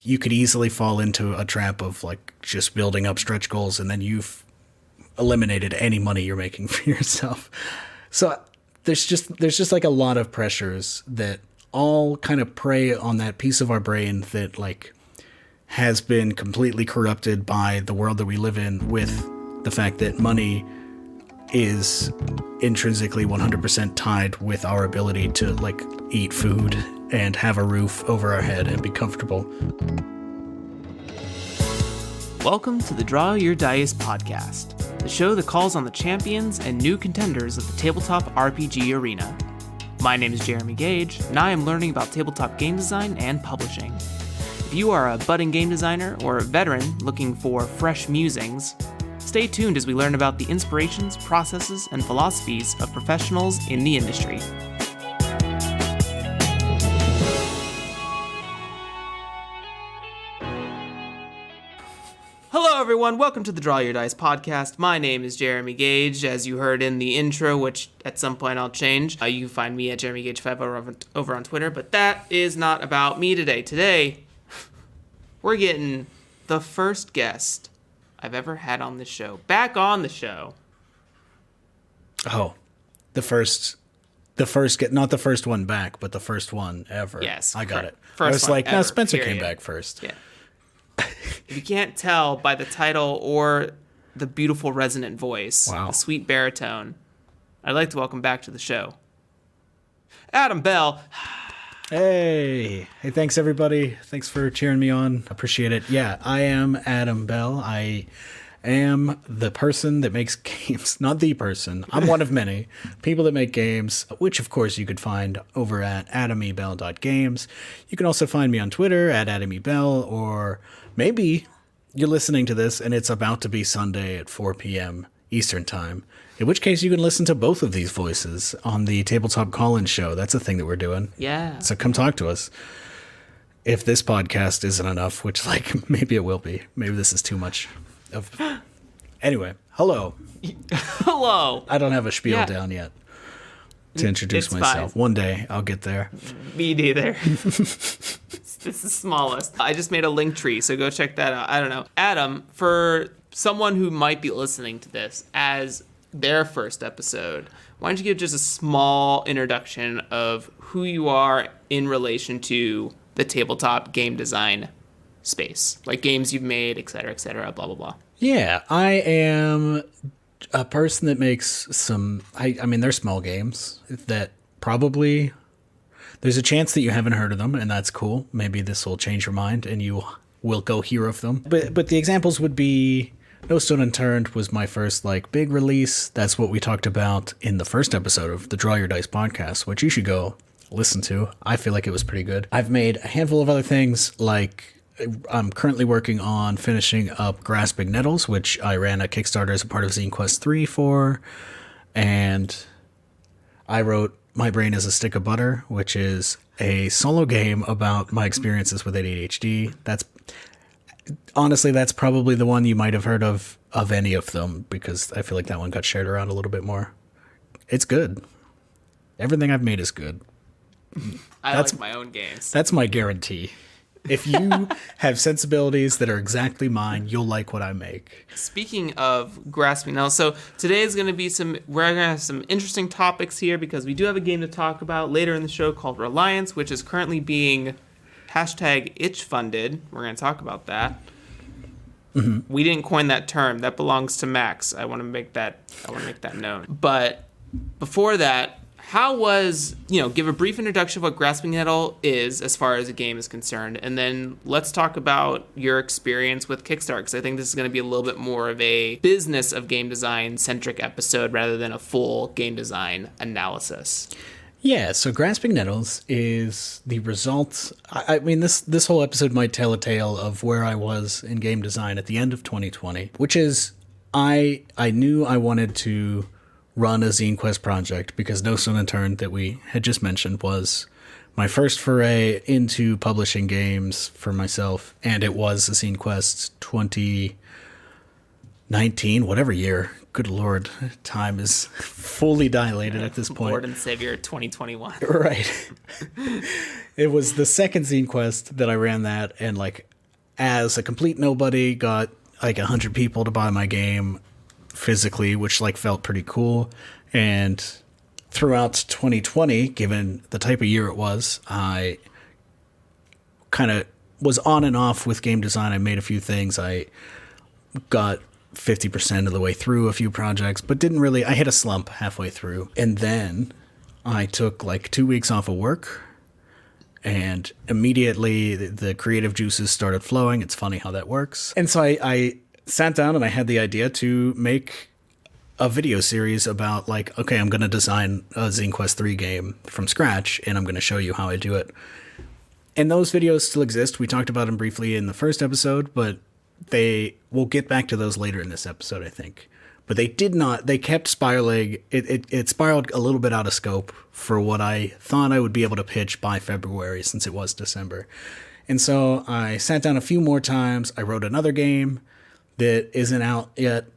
you could easily fall into a trap of like just building up stretch goals and then you've eliminated any money you're making for yourself. So there's just like a lot of pressures that all kind of prey on that piece of our brain that like has been completely corrupted by the world that we live in, with the fact that money is intrinsically 100% tied with our ability to like eat food and have a roof over our head and be comfortable. Welcome to the Draw Your Dice podcast, the show that calls on the champions and new contenders of the tabletop RPG arena. My name is Jeremy Gage, and I am learning about tabletop game design and publishing. If you are a budding game designer or a veteran looking for fresh musings, stay tuned as we learn about the inspirations, processes, and philosophies of professionals in the industry. Hello everyone, welcome to the Draw Your Dice podcast. My name is Jeremy Gage, as you heard in the intro, which at some point I'll change. You can find me at JeremyGage5 over on Twitter, but that is not about me today. Today, we're getting the first guest I've ever had on the show. Back on the show. Oh, the first get, not the first one back, but the first one ever. Yes, I got it. First I was one like, no, ever, Spencer period. came back first. Yeah. If you can't tell by the title or the beautiful resonant voice, the sweet baritone, I'd like to welcome back to the show, Adam Bell. Hey, thanks everybody. Thanks for cheering me on. Appreciate it. Yeah, I am Adam Bell. I am the person that makes games. Not the person. I'm one of many people that make games, which of course you could find over at adamebell.games. You can also find me on Twitter at adamebell, or maybe you're listening to this and it's about to be Sunday at 4 p.m. Eastern Time, in which case you can listen to both of these voices on the Tabletop Call-In show. That's a thing that we're doing. Yeah. So come talk to us. If this podcast isn't enough, which like maybe it will be. Maybe this is too much of... Anyway, hello. Hello. I don't have a spiel down yet to introduce It's myself. fine. One day I'll get there. Me neither. This is smallest. I just made a link tree, so go check that out. I don't know. Adam, for someone who might be listening to this as their first episode, why don't you give just a small introduction of who you are in relation to the tabletop game design space, like games you've made, et cetera, blah, blah, blah. Yeah, I am a person that makes some, I mean, they're small games that probably, there's a chance that you haven't heard of them, and that's cool. Maybe this will change your mind and you will go hear of them. But the examples would be, No Stone Unturned was my first like big release. That's what we talked about in the first episode of the Draw Your Dice podcast, which you should go listen to. I feel like it was pretty good. I've made a handful of other things, like I'm currently working on finishing up Grasping Nettles, which I ran a Kickstarter as a part of Zine Quest 3 for, and I wrote My Brain is a Stick of Butter, which is a solo game about my experiences with ADHD. Honestly, that's probably the one you might have heard of any of them, because I feel like that one got shared around a little bit more. It's good. Everything I've made is good. I like my own games. That's my guarantee. If you have sensibilities that are exactly mine, you'll like what I make. Speaking of grasping now, so today is going to be we're going to have some interesting topics here, because we do have a game to talk about later in the show called Reliance, which is currently being #Itchfunded. We're going to talk about that. Mm-hmm. We didn't coin that term. That belongs to Max. I want to make that known. But before that, give a brief introduction of what Grasping Nettle is as far as a game is concerned, and then let's talk about your experience with Kickstarter, because I think this is going to be a little bit more of a business of game design centric episode rather than a full game design analysis. Yeah, so Grasping Nettles is the result. I mean, this whole episode might tell a tale of where I was in game design at the end of 2020, which is I knew I wanted to run a Zine Quest project, because No Stone Unturned, that we had just mentioned, was my first foray into publishing games for myself, and it was a Zine Quest 2019, whatever year. Good Lord, time is fully dilated at this point. Lord and Savior 2021. Right. It was the second Zine Quest that I ran that, and like as a complete nobody, got like 100 people to buy my game physically, which like felt pretty cool. And throughout 2020, given the type of year it was, I kind of was on and off with game design. I made a few things. I got 50% of the way through a few projects, but didn't really, I hit a slump halfway through. And then I took like 2 weeks off of work, and immediately the creative juices started flowing. It's funny how that works. And so I sat down and I had the idea to make a video series about like, okay, I'm going to design a Zine Quest 3 game from scratch, and I'm going to show you how I do it. And those videos still exist. We talked about them briefly in the first episode, but we'll get back to those later in this episode, I think. But they kept spiraling. It spiraled a little bit out of scope for what I thought I would be able to pitch by February, since it was December. And so I sat down a few more times. I wrote another game that isn't out yet,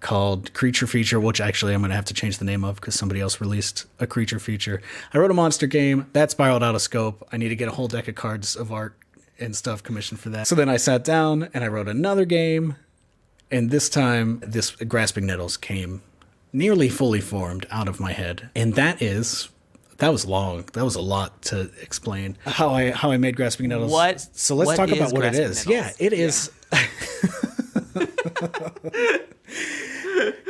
called Creature Feature, which actually I'm going to have to change the name of because somebody else released a Creature Feature. I wrote a monster game. That spiraled out of scope. I need to get a whole deck of cards of art and stuff commissioned for that. So then I sat down and I wrote another game. And this time, this Grasping Nettles came nearly fully formed out of my head. And that was long. That was a lot to explain. How I made Grasping Nettles. So let's talk about what it is. Yeah, it is.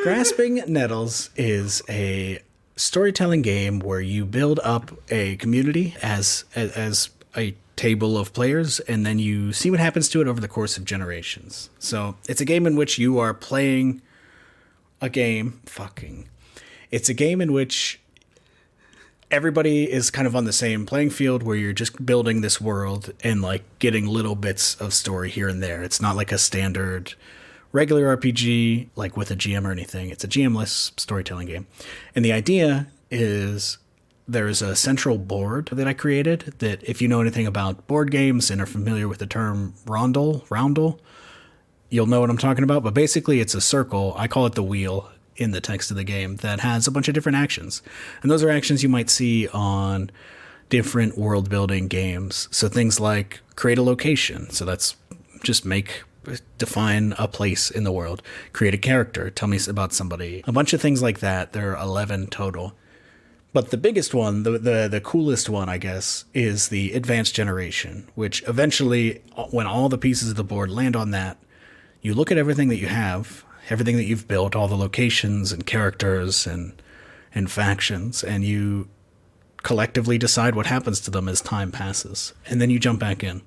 Grasping Nettles is a storytelling game where you build up a community as a table of players, and then you see what happens to it over the course of generations. So it's a game in which you are playing a game. It's a game in which everybody is kind of on the same playing field, where you're just building this world and like getting little bits of story here and there. It's not like a standard regular RPG, like with a GM or anything. It's a GM-less storytelling game. And the idea is there's a central board that I created that, if you know anything about board games and are familiar with the term roundel, you'll know what I'm talking about. But basically it's a circle. I call it the wheel in the text of the game that has a bunch of different actions. And those are actions you might see on different world building games. So things like create a location. So that's just define a place in the world, create a character, tell me about somebody, a bunch of things like that. There are 11 total. But the biggest one, the coolest one, I guess, is the advanced generation, which eventually, when all the pieces of the board land on that, you look at everything that you have, everything that you've built, all the locations and characters and factions, and you collectively decide what happens to them as time passes. And then you jump back in.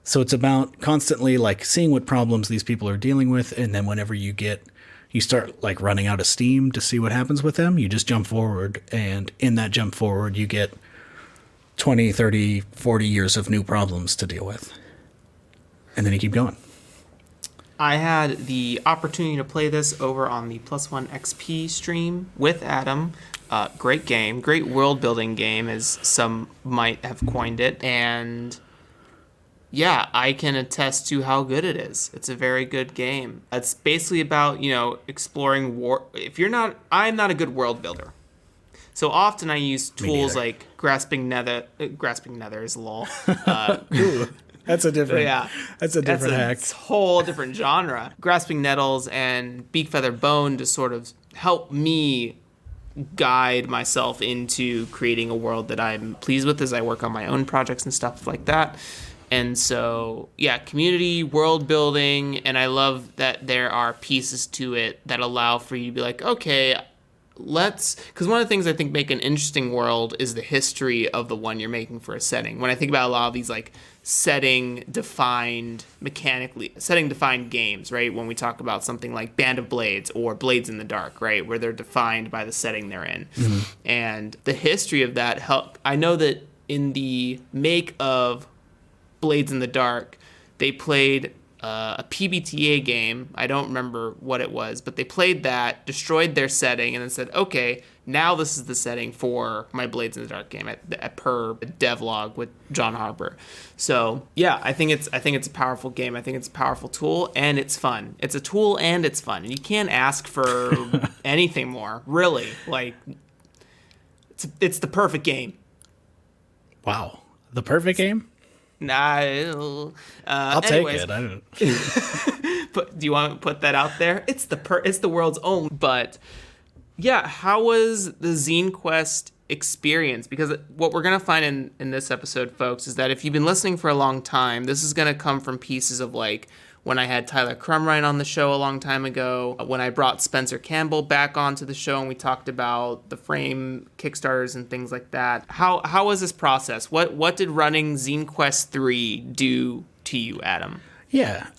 So it's about constantly like seeing what problems these people are dealing with, and then whenever you start like running out of steam to see what happens with them, you just jump forward, and in that jump forward you get 20, 30, 40 years of new problems to deal with. And then you keep going. I had the opportunity to play this over on the +1 XP stream with Adam. Great game, great world building game, as some might have coined it. And yeah, I can attest to how good it is. It's a very good game. It's basically about, exploring war. I'm not a good world builder. So often I use tools like Grasping Nether is lol. Ooh, that's a different hack. It's a whole different genre. Grasping Nettles and Beak Feather Bone to sort of help me guide myself into creating a world that I'm pleased with as I work on my own projects and stuff like that. And so, yeah, community, world building, and I love that there are pieces to it that allow for you to be like, okay, because one of the things I think make an interesting world is the history of the one you're making for a setting. When I think about a lot of these like setting-defined games, right? When we talk about something like Band of Blades or Blades in the Dark, right? Where they're defined by the setting they're in. Mm-hmm. And the history of that I know that in the make of Blades in the Dark, they played a PBTA game. I don't remember what it was, but they played that, destroyed their setting, and then said, okay, now this is the setting for my Blades in the Dark game per devlog with John Harper. So yeah, I think it's a powerful game. I think it's a powerful tool, and it's fun. It's a tool and it's fun, and you can't ask for anything more, really. Like, it's the perfect game. Wow, the perfect game. Nah. I'll Anyways, take it. I don't. but do you want to put that out there? It's the world's own. But yeah, how was the Zine Quest experience? Because what we're gonna find in this episode, folks, is that if you've been listening for a long time, this is gonna come from pieces of like when I had Tyler Crumrine on the show a long time ago, when I brought Spencer Campbell back onto the show and we talked about the Frame Kickstarters and things like that. How was this process? What did running Zine Quest 3 do to you, Adam? Yeah,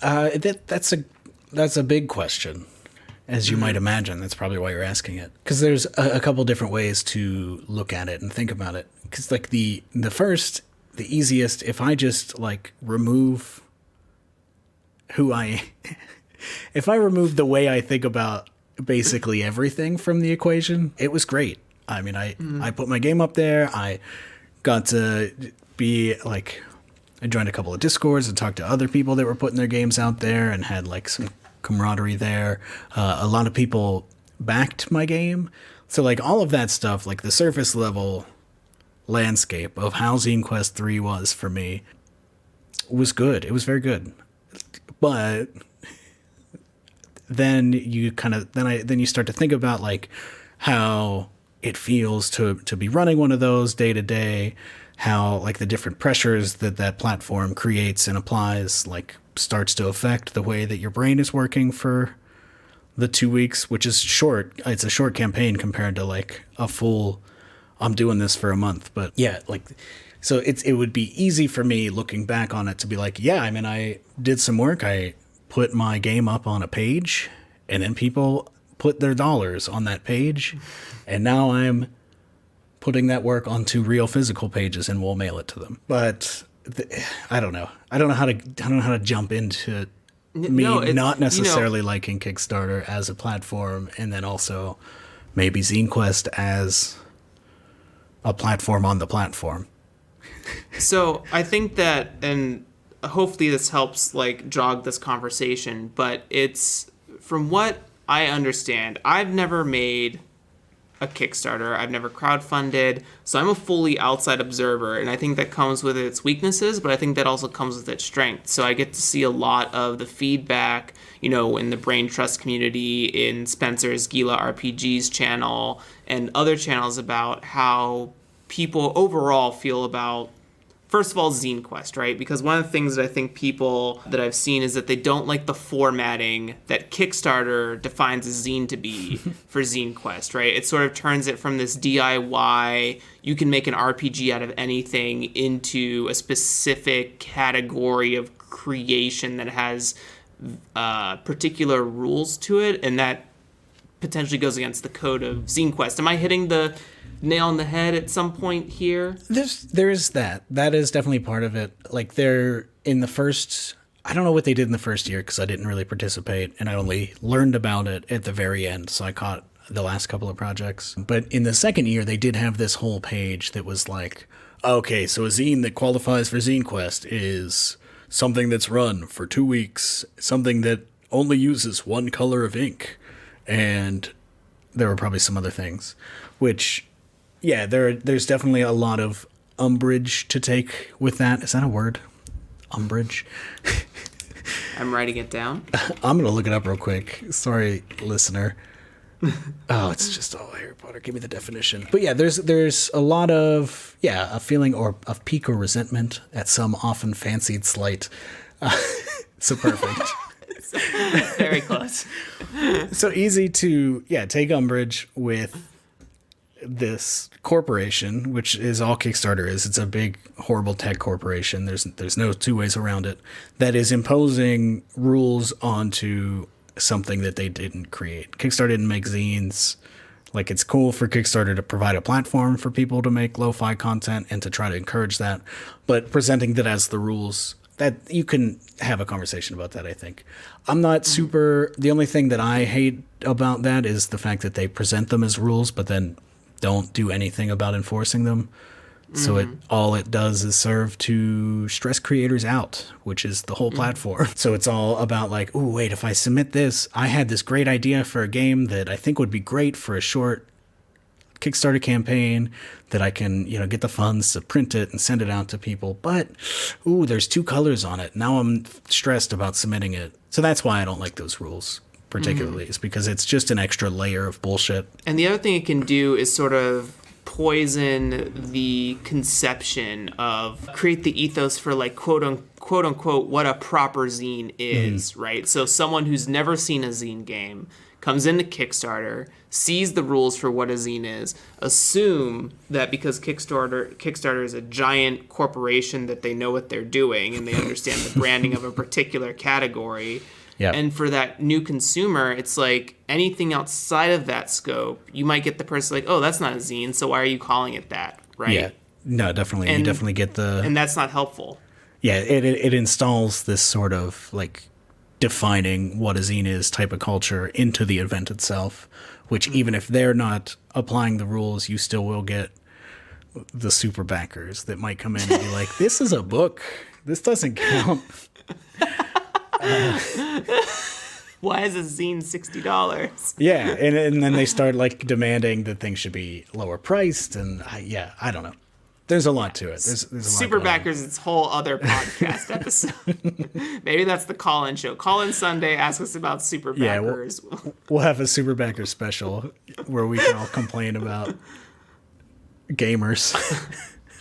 that's a big question, as you might imagine. That's probably why you're asking it, because there's a couple different ways to look at it and think about it. Because like the easiest, if I just like remove if I remove the way I think about basically everything from the equation, it was great. I mean, I put my game up there. I got to be like, I joined a couple of Discords and talked to other people that were putting their games out there and had like some camaraderie there. A lot of people backed my game. So like all of that stuff, like the surface level landscape of how Zine Quest 3 was for me was good. It was very good. But then you then you start to think about like how it feels to be running one of those day to day, how like the different pressures that platform creates and applies like starts to affect the way that your brain is working for the 2 weeks, which is short. It's a short campaign compared to like a full, I'm doing this for a month. But yeah, like, so it would be easy for me looking back on it to be like, yeah, I mean, I did some work. I put my game up on a page and then people put their dollars on that page. And now I'm putting that work onto real physical pages and we'll mail it to them. But I don't know. I don't know how to jump into not necessarily liking Kickstarter as a platform, and then also maybe Zine Quest as a platform on the platform. So I think that, and hopefully this helps like jog this conversation, but it's, from what I understand, I've never made a Kickstarter. I've never crowdfunded, so I'm a fully outside observer, and I think that comes with its weaknesses, but I think that also comes with its strength. So I get to see a lot of the feedback, you know, in the Brain Trust community, in Spencer's Gila RPGs channel, and other channels about how people overall feel about, first of all, Zine Quest, right? Because one of the things that I think people that I've seen is that they don't like the formatting that Kickstarter defines a zine to be for Zine Quest, right? It sort of turns it from this DIY, you can make an RPG out of anything, into a specific category of creation that has particular rules to it, and that potentially goes against the code of Zine Quest. Am I hitting the nail on the head at some point here? There is that. That is definitely part of it. Like they're in the first, I don't know what they did in the first year because I didn't really participate and I only learned about it at the very end. So I caught the last couple of projects. But in the second year, they did have this whole page that was like, okay, so a zine that qualifies for Zine Quest is something that's run for 2 weeks, something that only uses one color of ink. And there were probably some other things, which, yeah, there's definitely a lot of umbrage to take with that. Is that a word? Umbrage? I'm writing it down. I'm going to look it up real quick. Sorry, listener. Oh, it's just, Harry Potter. Give me the definition. But yeah, there's a lot of, a feeling of pique or resentment at some often fancied slight. So perfect. Very close. So easy to, take umbrage with this corporation, which is all Kickstarter is. It's a big, horrible tech corporation. There's no two ways around it, that is imposing rules onto something that they didn't create. Kickstarter didn't make zines. Like, it's cool for Kickstarter to provide a platform for people to make lo-fi content and to try to encourage that, but presenting that as the rules, that you can have a conversation about that, I think. I'm not the only thing that I hate about that is the fact that they present them as rules, but then don't do anything about enforcing them. So all it does is serve to stress creators out, which is the whole platform. So it's all about like, ooh, wait, if I submit this, I had this great idea for a game that I think would be great for a short Kickstarter campaign that I can, get the funds to print it and send it out to people. But, there's 2 colors on it. Now I'm stressed about submitting it. So that's why I don't like those rules particularly, is because it's just an extra layer of bullshit. And the other thing it can do is sort of poison the conception of, create the ethos for like quote unquote what a proper zine is, right? So someone who's never seen a zine game comes into Kickstarter, sees the rules for what a zine is, assume that because Kickstarter is a giant corporation that they know what they're doing and they understand the branding of a particular category. Yep. And for that new consumer, it's like anything outside of that scope, you might get the person like, oh, that's not a zine, so why are you calling it that, right? Yeah, no, definitely. You definitely get and that's not helpful. Yeah, it installs this sort of like defining what a zine is type of culture into the event itself, which even if they're not applying the rules, you still will get the super backers that might come in and be like, this is a book. This doesn't count. Why is a zine $60? Yeah, and then they start like demanding that things should be lower priced, and I don't know. There's a lot to it. There's a lot Super backers, it's whole other podcast episode. Maybe that's the call-in show. Call-in Sunday, ask us about super backers. Yeah, we'll have a super backer special where we can all complain about gamers.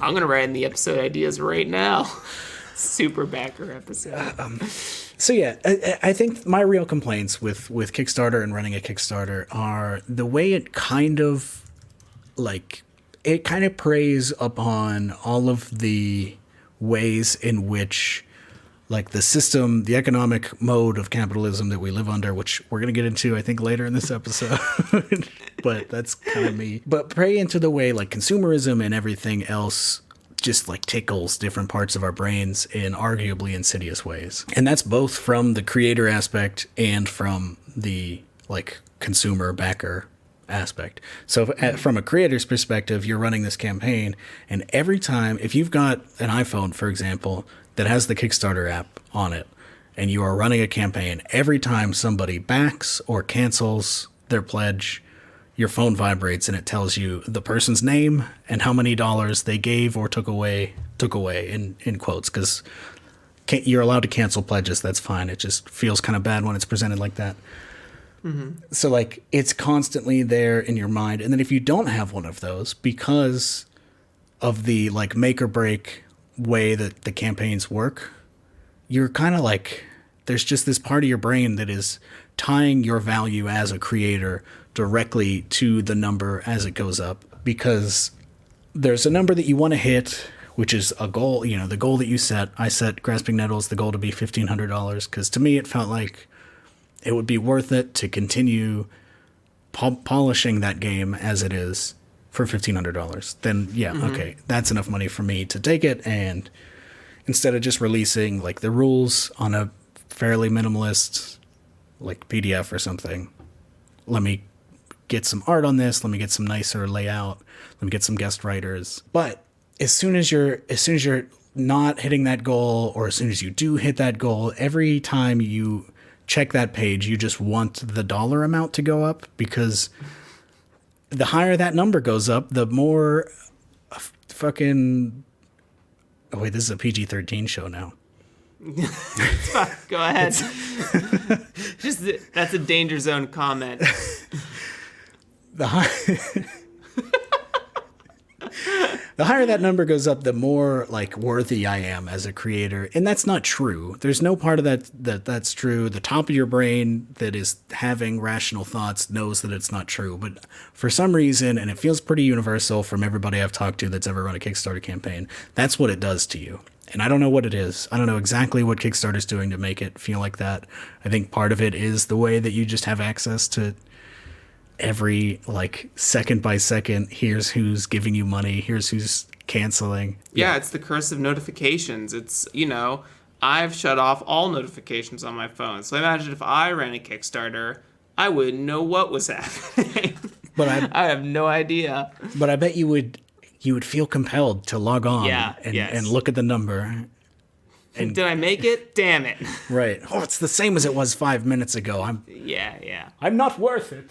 I'm gonna write in the episode ideas right now. Super backer episode. So yeah, I think my real complaints with Kickstarter and running a Kickstarter are the way it kind of preys upon all of the ways in which like the system, the economic mode of capitalism that we live under, which we're going to get into, I think, later in this episode, but that's kind of me. But prey into the way like consumerism and everything else just like tickles different parts of our brains in arguably insidious ways. And that's both from the creator aspect and from the like consumer backer aspect. So from a creator's perspective, you're running this campaign, and every time, if you've got an iPhone, for example, that has the Kickstarter app on it, and you are running a campaign, every time somebody backs or cancels their pledge, your phone vibrates and it tells you the person's name and how many dollars they gave or took away in quotes, because you're allowed to cancel pledges. That's fine. It just feels kind of bad when it's presented like that. So like it's constantly there in your mind. And then if you don't have one of those, because of the like make or break way that the campaigns work, you're kind of like, there's just this part of your brain that is tying your value as a creator directly to the number as it goes up, because there's a number that you want to hit, which is a goal, the goal that you set. I set Grasping Nettles the goal to be $1,500, because to me it felt like it would be worth it to continue polishing that game as it is for $1,500. Then okay, that's enough money for me to take it, and instead of just releasing like the rules on a fairly minimalist like PDF or something, let me get some art on this, let me get some nicer layout, let me get some guest writers. But as soon as you're not hitting that goal, or as soon as you do hit that goal, every time you check that page, you just want the dollar amount to go up, because the higher that number goes up, the more fucking... Oh, wait, this is a PG-13 show now. Go ahead. That's a danger zone comment. The higher that number goes up, the more like worthy I am as a creator. And that's not true. There's no part of that's true. The top of your brain that is having rational thoughts knows that it's not true. But for some reason, and it feels pretty universal from everybody I've talked to that's ever run a Kickstarter campaign, that's what it does to you. And I don't know what it is. I don't know exactly what Kickstarter's doing to make it feel like that. I think part of it is the way that you just have access to every like second by second, here's who's giving you money, here's who's canceling. Yeah, it's the curse of notifications. It's, I've shut off all notifications on my phone. So imagine if I ran a Kickstarter, I wouldn't know what was happening. But I have no idea. But I bet you would feel compelled to log on and look at the number. And did I make it? Damn it. Right. Oh, it's the same as it was 5 minutes ago. Yeah. I'm not worth it.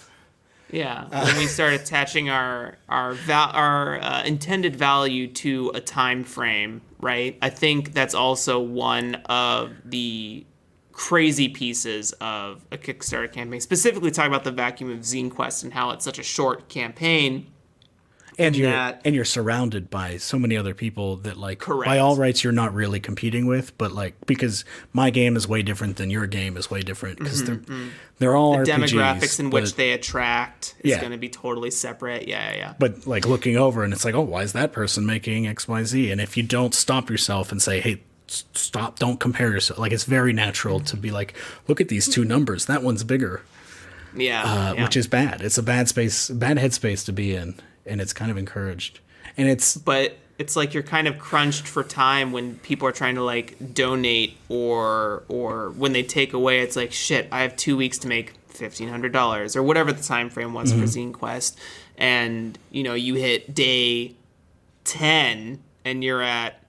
Yeah, when we start attaching our intended value to a time frame, right? I think that's also one of the crazy pieces of a Kickstarter campaign. Specifically, talking about the vacuum of Zine Quest and how it's such a short campaign. And you're surrounded by so many other people that, like, Correct. by all rights, you're not really competing with, but like, because my game is way different than your game is way different, because they're all the RPGs, demographics in which they attract is Yeah. going to be totally separate. Yeah. But like looking over and it's like, oh, why is that person making XYZ? And if you don't stop yourself and say, hey, stop, don't compare yourself. Like, it's very natural to be like, look at these two numbers. That one's bigger. Yeah. Which is bad. It's a bad headspace to be in. And it's kind of encouraged. But it's like you're kind of crunched for time when people are trying to like donate or when they take away, it's like, shit, I have 2 weeks to make $1,500 or whatever the time frame was for Zine Quest. And, you know, you hit day 10 and you're at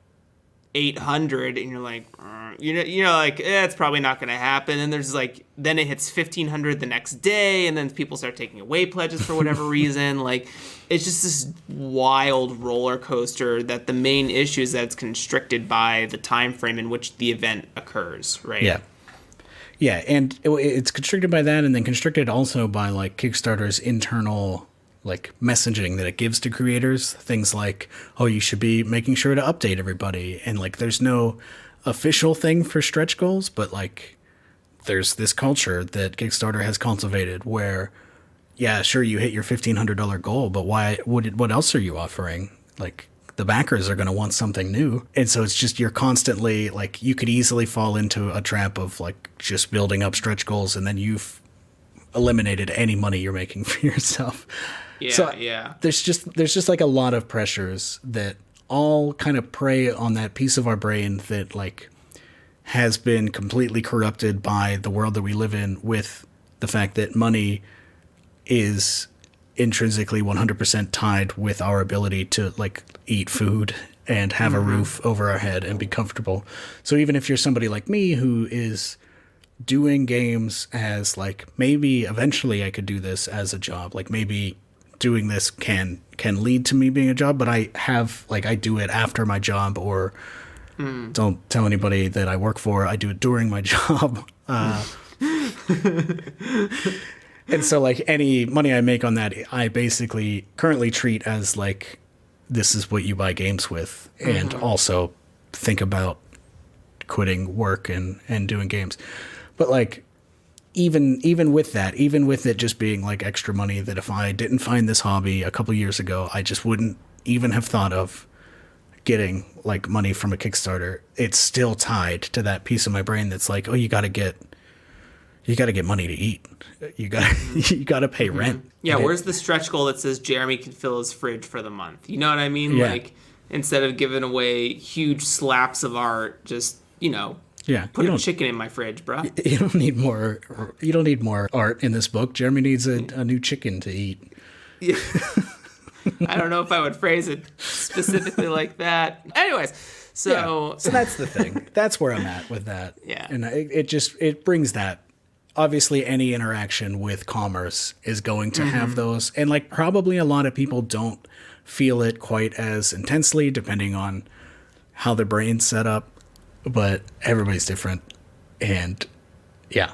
800 and you're like, like, it's probably not going to happen. And there's like, then it hits 1,500 the next day, and then people start taking away pledges for whatever reason. Like, it's just this wild roller coaster that the main issue is that it's constricted by the time frame in which the event occurs, right? Yeah, and it's constricted by that, and then constricted also by like Kickstarter's internal like messaging that it gives to creators. Things like, oh, you should be making sure to update everybody, and like there's no official thing for stretch goals, but like there's this culture that Kickstarter has cultivated where, yeah, sure, you hit your $1,500 goal, but what else are you offering? Like, the backers are going to want something new. And so it's just, you're constantly like, you could easily fall into a trap of like just building up stretch goals, and then you've eliminated any money you're making for yourself. Yeah. There's just like a lot of pressures that all kind of prey on that piece of our brain that like has been completely corrupted by the world that we live in, with the fact that money is intrinsically 100% tied with our ability to like eat food and have a roof over our head and be comfortable. So even if you're somebody like me who is doing games as like, maybe eventually I could do this as a job, like maybe doing this can lead to me being a job, but I do it after my job, or don't tell anybody that I work for. I do it during my job. And so like any money I make on that, I basically currently treat as like, this is what you buy games with, and also think about quitting work and doing games. But like, even with that, even with it just being like extra money that if I didn't find this hobby a couple years ago, I just wouldn't even have thought of getting like money from a Kickstarter, it's still tied to that piece of my brain that's like, oh, you got to get money to eat. You got to pay rent. Yeah, where's the stretch goal that says Jeremy can fill his fridge for the month? You know what I mean? Yeah. Like, instead of giving away huge slaps of art, just, put a chicken in my fridge, bro. You don't need more art in this book. Jeremy needs a new chicken to eat. Yeah. I don't know if I would phrase it specifically like that. Anyways, so that's the thing. That's where I'm at with that. Yeah. And it brings that. Obviously, any interaction with commerce is going to have those. And like, probably a lot of people don't feel it quite as intensely, depending on how their brain's set up. But everybody's different. And yeah.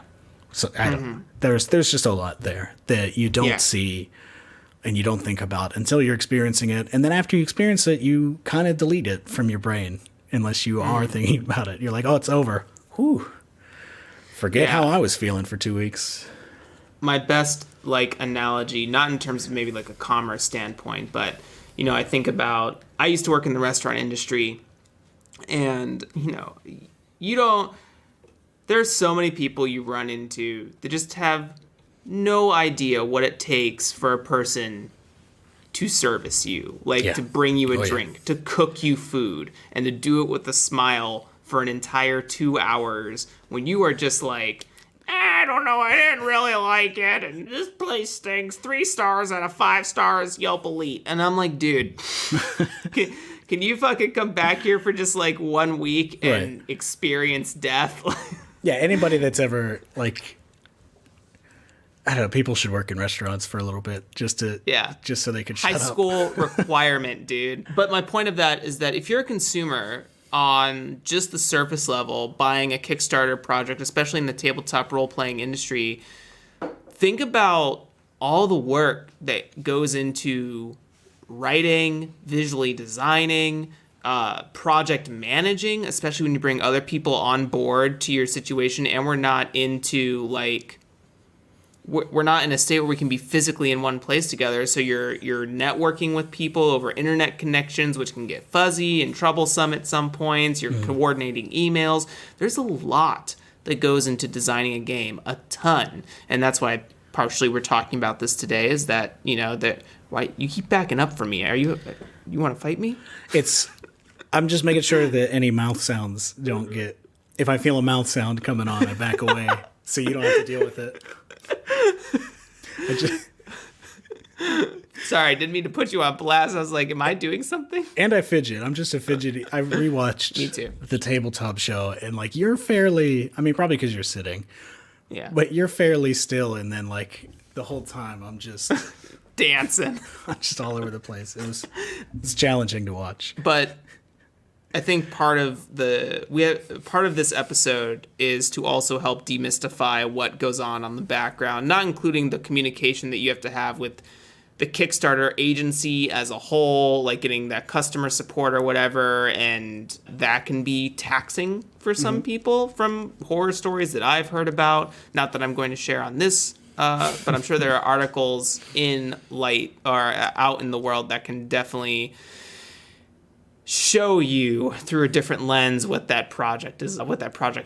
So I don't know. There's just a lot there that you don't see and you don't think about until you're experiencing it. And then after you experience it, you kind of delete it from your brain, unless you are thinking about it. You're like, oh, it's over. Whew. Forget how I was feeling for 2 weeks. My best like analogy, not in terms of maybe like a commerce standpoint, but I think about, I used to work in the restaurant industry, and there's so many people you run into that just have no idea what it takes for a person to service you, to bring you a drink, to cook you food, and to do it with a smile for an entire 2 hours, when you are just like, I don't know, I didn't really like it, and this place stinks, 3 stars out of 5 stars, Yelp Elite. And I'm like, dude, can you fucking come back here for just like 1 week and experience death? Yeah, anybody that's ever like, I don't know. People should work in restaurants for a little bit just so they could shut High up. school requirement, dude. But my point of that is that if you're a consumer on just the surface level, buying a Kickstarter project, especially in the tabletop role-playing industry, think about all the work that goes into writing, visually designing, project managing, especially when you bring other people on board to your situation, and we're not into like we're not in a state where we can be physically in one place together. So you're networking with people over internet connections, which can get fuzzy and troublesome at some points. You're coordinating emails. There's a lot that goes into designing a game, a ton, and that's why partially we're talking about this today. Is that that why you keep backing up from me? You want to fight me? I'm just making sure that any mouth sounds don't get. If I feel a mouth sound coming on, I back away so you don't have to deal with it. Sorry, I didn't mean to put you on blast. I was like, am I doing something? And I fidget. I'm just a fidgety. I rewatched Me too. The tabletop show, and like you're fairly. I mean, probably because you're sitting. Yeah. But you're fairly still, and then like the whole time I'm just dancing. I'm just all over the place. It's challenging to watch. But I think part of this episode is to also help demystify what goes on the background, not including the communication that you have to have with the Kickstarter agency as a whole, like getting that customer support or whatever, and that can be taxing for some people from horror stories that I've heard about. Not that I'm going to share on this, but I'm sure there are articles in light or out in the world that can definitely show you through a different lens what that project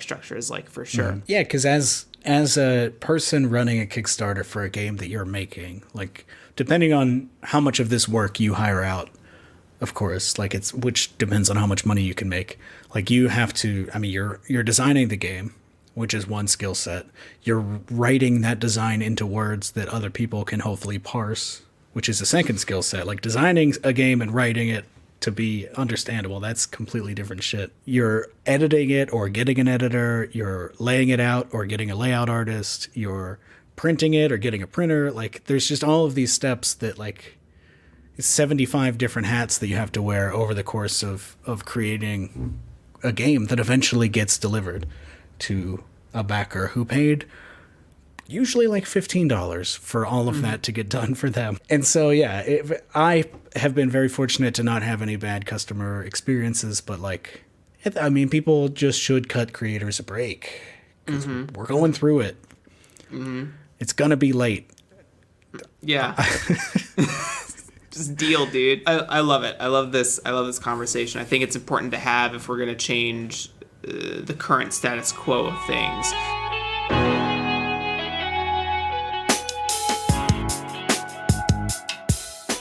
structure is like, for sure. Yeah, because as a person running a Kickstarter for a game that you're making, like depending on how much of this work you hire out, of course, like which depends on how much money you can make. Like you have to, I mean, you're designing the game, which is one skill set. You're writing that design into words that other people can hopefully parse, which is a second skill set. Like designing a game and writing it to be understandable, that's completely different shit. You're editing it or getting an editor, you're laying it out or getting a layout artist, you're printing it or getting a printer. Like there's just all of these steps that like it's 75 different hats that you have to wear over the course of creating a game that eventually gets delivered to a backer who paid usually like $15 for all of that to get done for them. And so, yeah, I have been very fortunate to not have any bad customer experiences, but like, I mean, people just should cut creators a break because we're going through it. It's going to be late. Yeah. Just deal, dude. I love it. I love this conversation. I think it's important to have if we're going to change the current status quo of things.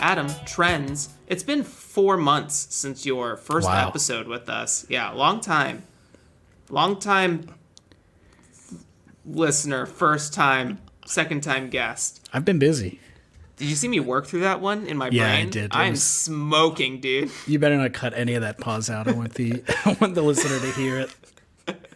Adam, trends. It's been 4 months since your first episode with us. Yeah, long time. Long time listener, first time, second time guest. I've been busy. Did you see me work through that one in my brain? Yeah, I did. I'm smoking, dude. You better not cut any of that pause out. I want the listener to hear it.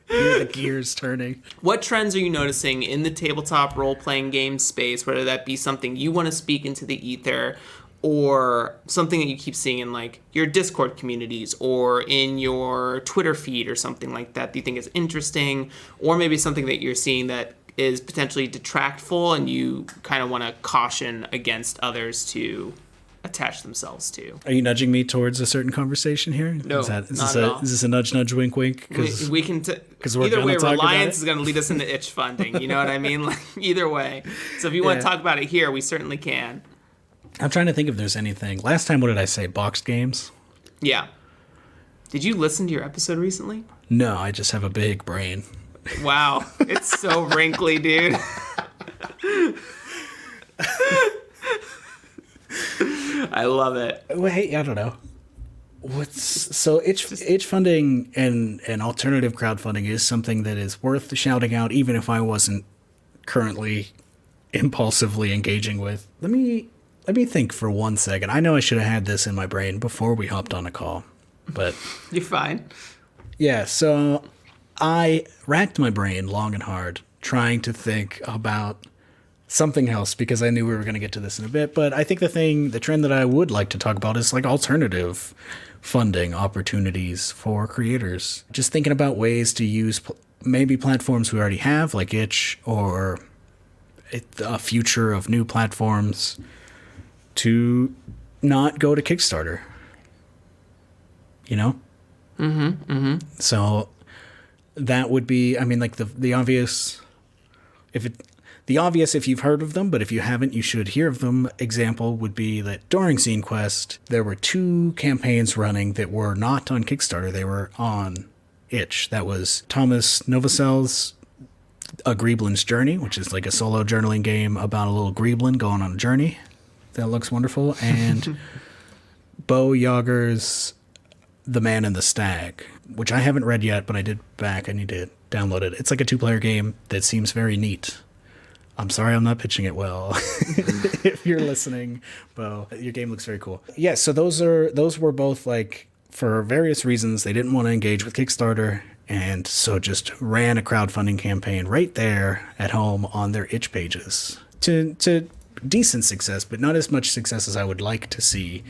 Hear the gears turning. What trends are you noticing in the tabletop role-playing game space, whether that be something you want to speak into the ether or something that you keep seeing in like your Discord communities or in your Twitter feed or something like that you think is interesting, or maybe something that you're seeing that is potentially detractful and you kind of want to caution against others to attach themselves to? Are you nudging me towards a certain conversation here? No, not at all. Is this a nudge, wink, wink? We can. Either way, Reliance is going to lead us into Itchfunding. You know what I mean? Like, either way. So if you want to talk about it here, we certainly can. I'm trying to think if there's anything. Last time, what did I say? Boxed games? Yeah. Did you listen to your episode recently? No, I just have a big brain. Wow. It's so wrinkly, dude. I love it. Well, hey, I don't know. Itchfunding and alternative crowdfunding is something that is worth shouting out, even if I wasn't currently impulsively engaging with. Let me think for 1 second. I know I should have had this in my brain before we hopped on a call, but you're fine. Yeah, so I racked my brain long and hard trying to think about something else because I knew we were going to get to this in a bit. But I think the trend that I would like to talk about is like alternative funding opportunities for creators. Just thinking about ways to use maybe platforms we already have, like Itch, or a future of new platforms to not go to Kickstarter. You know? So that would be, I mean, like the obvious, the obvious if you've heard of them, but if you haven't, you should hear of them. Example would be that during Scene Quest, there were 2 campaigns running that were not on Kickstarter. They were on Itch. That was Thomas Novosels's A Greeblin's Journey, which is like a solo journaling game about a little greeblin going on a journey. That looks wonderful. And Bo Yager's The Man and the Stag, which I haven't read yet, but I did back. I need to download it. It's like a 2-player game that seems very neat. I'm sorry I'm not pitching it well. If you're listening, Bo, your game looks very cool. Yeah, so those were both like, for various reasons, they didn't want to engage with Kickstarter, and so just ran a crowdfunding campaign right there at home on their Itch pages to decent success, but not as much success as I would like to see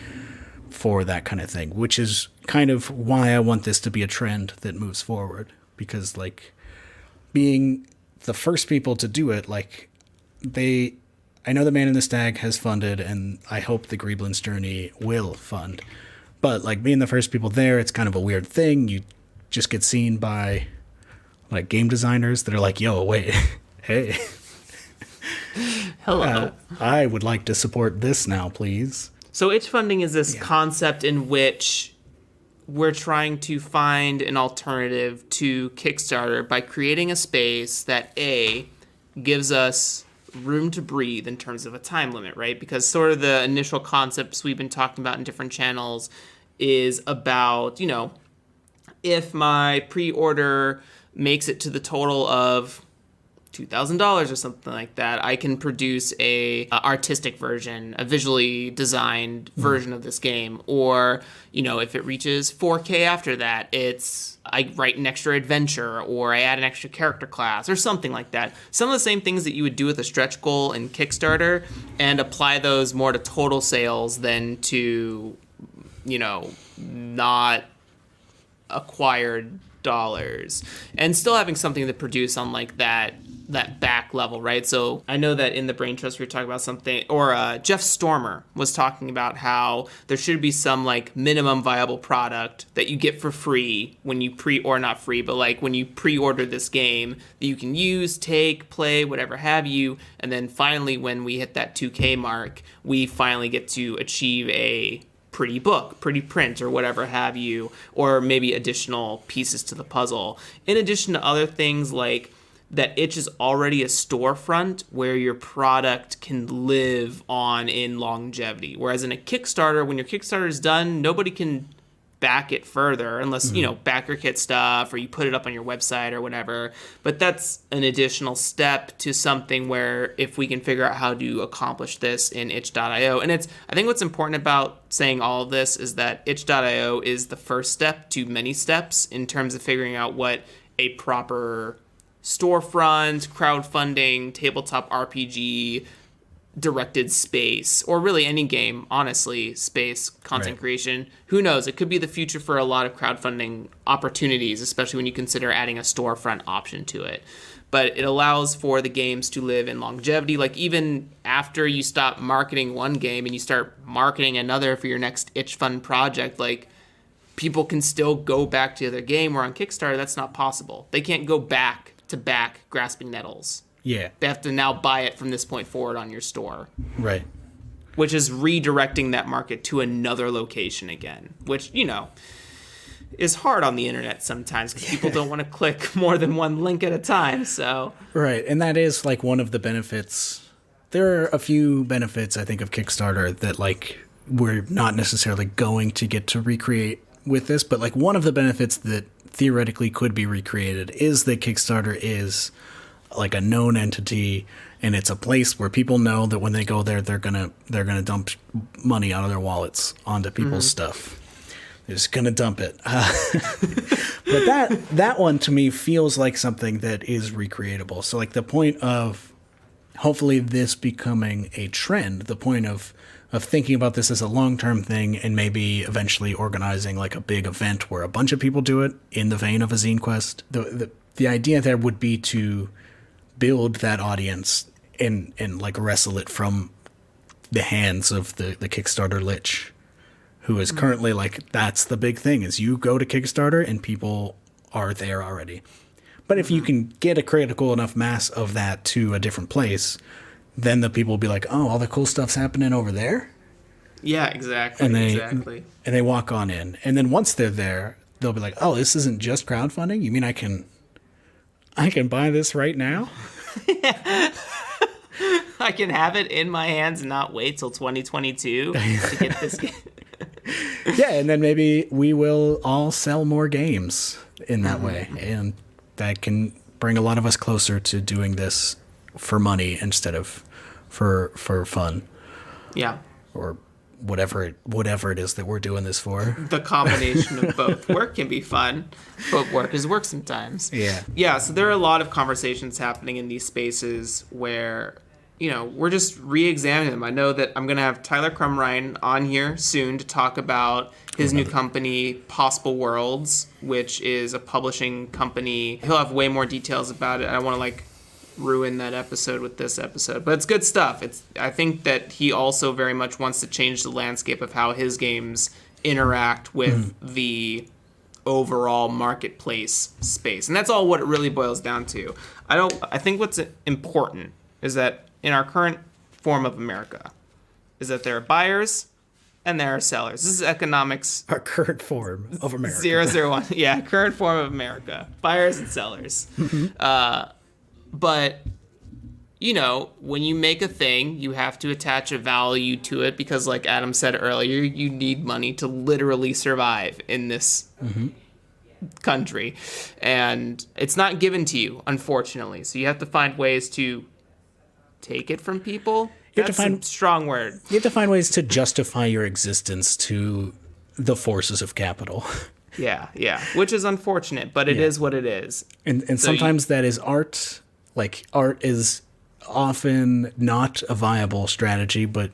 for that kind of thing, which is kind of why I want this to be a trend that moves forward, because like being the first people to do it, like I know The Man and the Stag has funded, and I hope The Greeblin's Journey will fund, but like being the first people there, it's kind of a weird thing. You just get seen by like game designers that are like, yo, wait, hey, hello, I would like to support this now, please. So Itchfunding is this concept in which we're trying to find an alternative to Kickstarter by creating a space that A, gives us room to breathe in terms of a time limit, right? Because sort of the initial concepts we've been talking about in different channels is about, you know, if my pre-order makes it to the total of $2,000 or something like that, I can produce a artistic version, a visually designed version of this game. Or, you know, if it reaches 4K after that, I write an extra adventure, or I add an extra character class, or something like that. Some of the same things that you would do with a stretch goal in Kickstarter, and apply those more to total sales than to, you know, not acquired dollars, and still having something to produce on like that back level, right? So I know that in the Brain Trust we were talking about something, or Jeff Stormer was talking about how there should be some like minimum viable product that you get for free when you or not free, but like when you pre-order this game that you can use, take, play, whatever have you, and then finally when we hit that 2K mark, we finally get to achieve a pretty book, pretty print, or whatever have you, or maybe additional pieces to the puzzle. In addition to other things like that Itch is already a storefront where your product can live on in longevity. Whereas in a Kickstarter, when your Kickstarter is done, nobody can back it further unless, you know, backer kit stuff, or you put it up on your website or whatever. But that's an additional step to something where if we can figure out how to accomplish this in itch.io. And I think what's important about saying all of this is that itch.io is the first step to many steps in terms of figuring out what a proper storefront, crowdfunding, tabletop RPG, directed space, or really any game, honestly, space, content creation. Who knows? It could be the future for a lot of crowdfunding opportunities, especially when you consider adding a storefront option to it. But it allows for the games to live in longevity. Like even after you stop marketing one game and you start marketing another for your next Itch Fund project, like people can still go back to their game, where on Kickstarter, that's not possible. They can't go back to back Grasping Nettles. Yeah. They have to now buy it from this point forward on your store. Right. Which is redirecting that market to another location again, which, you know, is hard on the internet sometimes because people don't want to click more than one link at a time. So right. And that is like one of the benefits. There are a few benefits, I think, of Kickstarter that like we're not necessarily going to get to recreate with this, but like one of the benefits that theoretically could be recreated is that Kickstarter is like a known entity, and it's a place where people know that when they go there, they're gonna dump money out of their wallets onto people's stuff. They're just gonna dump it. But that one to me feels like something that is recreatable. So like the point of hopefully this becoming a trend, the point of thinking about this as a long-term thing and maybe eventually organizing like a big event where a bunch of people do it in the vein of a zine quest. The idea there would be to build that audience and like wrestle it from the hands of the Kickstarter lich, who is currently like, that's the big thing, is you go to Kickstarter and people are there already. But if you can get a critical enough mass of that to a different place, then the people will be like, oh, all the cool stuff's happening over there? Yeah, exactly. And they walk on in. And then once they're there, they'll be like, oh, this isn't just crowdfunding? You mean I can buy this right now? I can have it in my hands and not wait till 2022 to get this game. Yeah, and then maybe we will all sell more games in that way. And that can bring a lot of us closer to doing this for money instead of for fun. Yeah. Or whatever it is that we're doing this for. The combination of both. Work can be fun, but work is work sometimes. Yeah. Yeah, so there are a lot of conversations happening in these spaces where, we're just re-examining them. I know that I'm going to have Tyler Crumrine on here soon to talk about his new company, Possible Worlds, which is a publishing company. He'll have way more details about it. I don't want to ruin that episode with this episode, but it's good stuff. I think that he also very much wants to change the landscape of how his games interact with the overall marketplace space. And that's all what it really boils down to. I think what's important is that in our current form of America is that there are buyers and there are sellers. This is economics. Our current form of America. 001. Yeah, current form of America. Buyers and sellers. But, when you make a thing, you have to attach a value to it because, like Adam said earlier, you need money to literally survive in this country. And it's not given to you, unfortunately. So you have to find ways to take it from people. That's a strong word. You have to find ways to justify your existence to the forces of capital. Yeah. Which is unfortunate, but it is what it is. And so sometimes that is art. Like, art is often not a viable strategy, but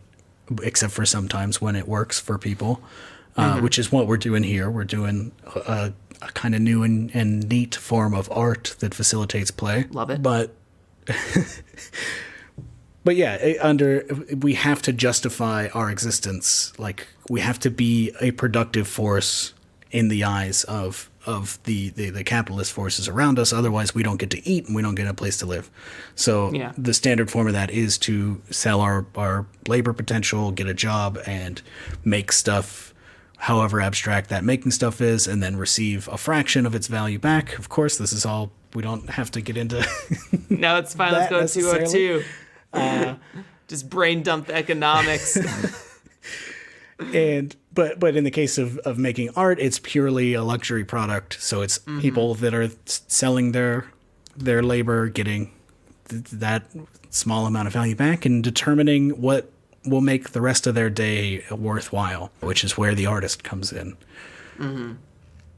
except for sometimes when it works for people, which is what we're doing here. We're doing a kind of new and neat form of art that facilitates play. Love it. But yeah, we have to justify our existence. Like, we have to be a productive force in the eyes of the capitalist forces around us. Otherwise, we don't get to eat and we don't get a place to live. So the standard form of that is to sell our labor potential, get a job, and make stuff, however abstract that making stuff is, and then receive a fraction of its value back. Of course, this is all, we don't have to get into No, it's fine. Let's go 202. Just brain dump the economics. But in the case of making art, it's purely a luxury product. So it's people that are selling their labor, getting that small amount of value back, and determining what will make the rest of their day worthwhile, which is where the artist comes in.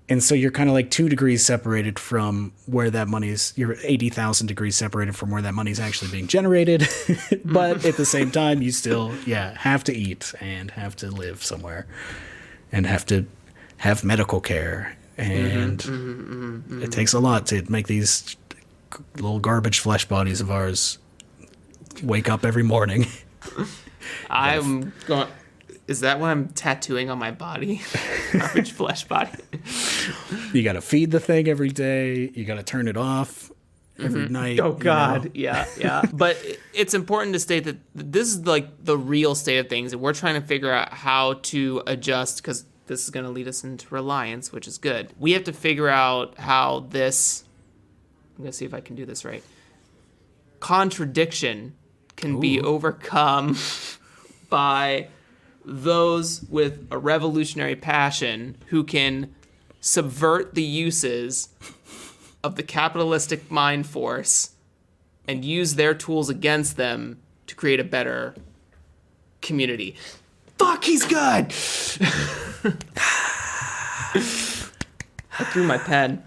And so you're kind of like 2 degrees separated from where that money's, you're 80,000 degrees separated from where that money's actually being generated. But at the same time, you still, have to eat and have to live somewhere and have to have medical care. And it takes a lot to make these little garbage flesh bodies of ours wake up every morning. Is that what I'm tattooing on my body? Garbage flesh body. You got to feed the thing every day. You got to turn it off every night. Oh, God. Yeah. But it's important to state that this is like the real state of things. And we're trying to figure out how to adjust, because this is going to lead us into Reliance, which is good. We have to figure out how this, I'm going to see if I can do this right, contradiction can be overcome by those with a revolutionary passion who can subvert the uses of the capitalistic mind force and use their tools against them to create a better community. Fuck, he's good! I threw my pen.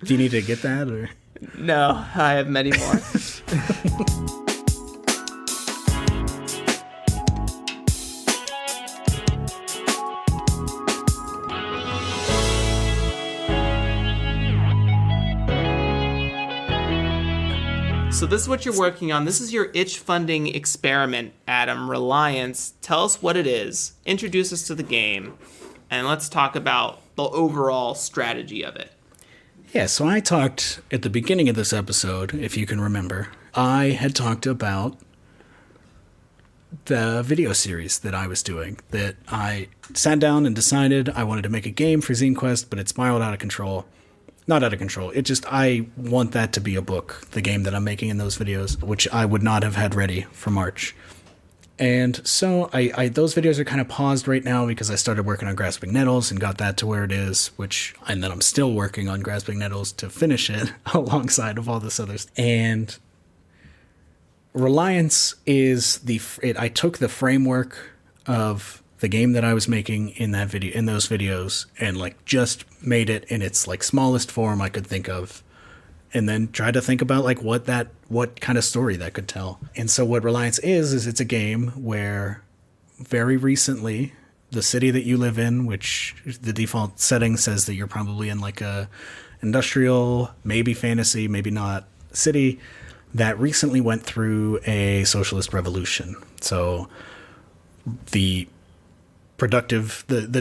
Do you need to get that? Or No, I have many more. So this is what you're working on. This is your Itchfunding experiment, Adam. Reliance. Tell us what it is. Introduce us to the game. And let's talk about the overall strategy of it. Yeah, so I talked at the beginning of this episode, if you can remember, I had talked about the video series that I was doing, that I sat down and decided I wanted to make a game for Zine Quest, but it spiraled out of control. Not out of control. It just, I want that to be a book, the game that I'm making in those videos, which I would not have had ready for March. And so I those videos are kind of paused right now because I started working on Grasping Nettles and got that to where it is, and then I'm still working on Grasping Nettles to finish it alongside of all this other stuff. And Reliance is I took the framework of the game that I was making in those videos, and like just made it in its like smallest form I could think of, and then try to think about like what kind of story that could tell. And so what Reliance is it's a game where very recently the city that you live in, which the default setting says that you're probably in like a industrial, maybe fantasy, maybe not city, that recently went through a socialist revolution. So the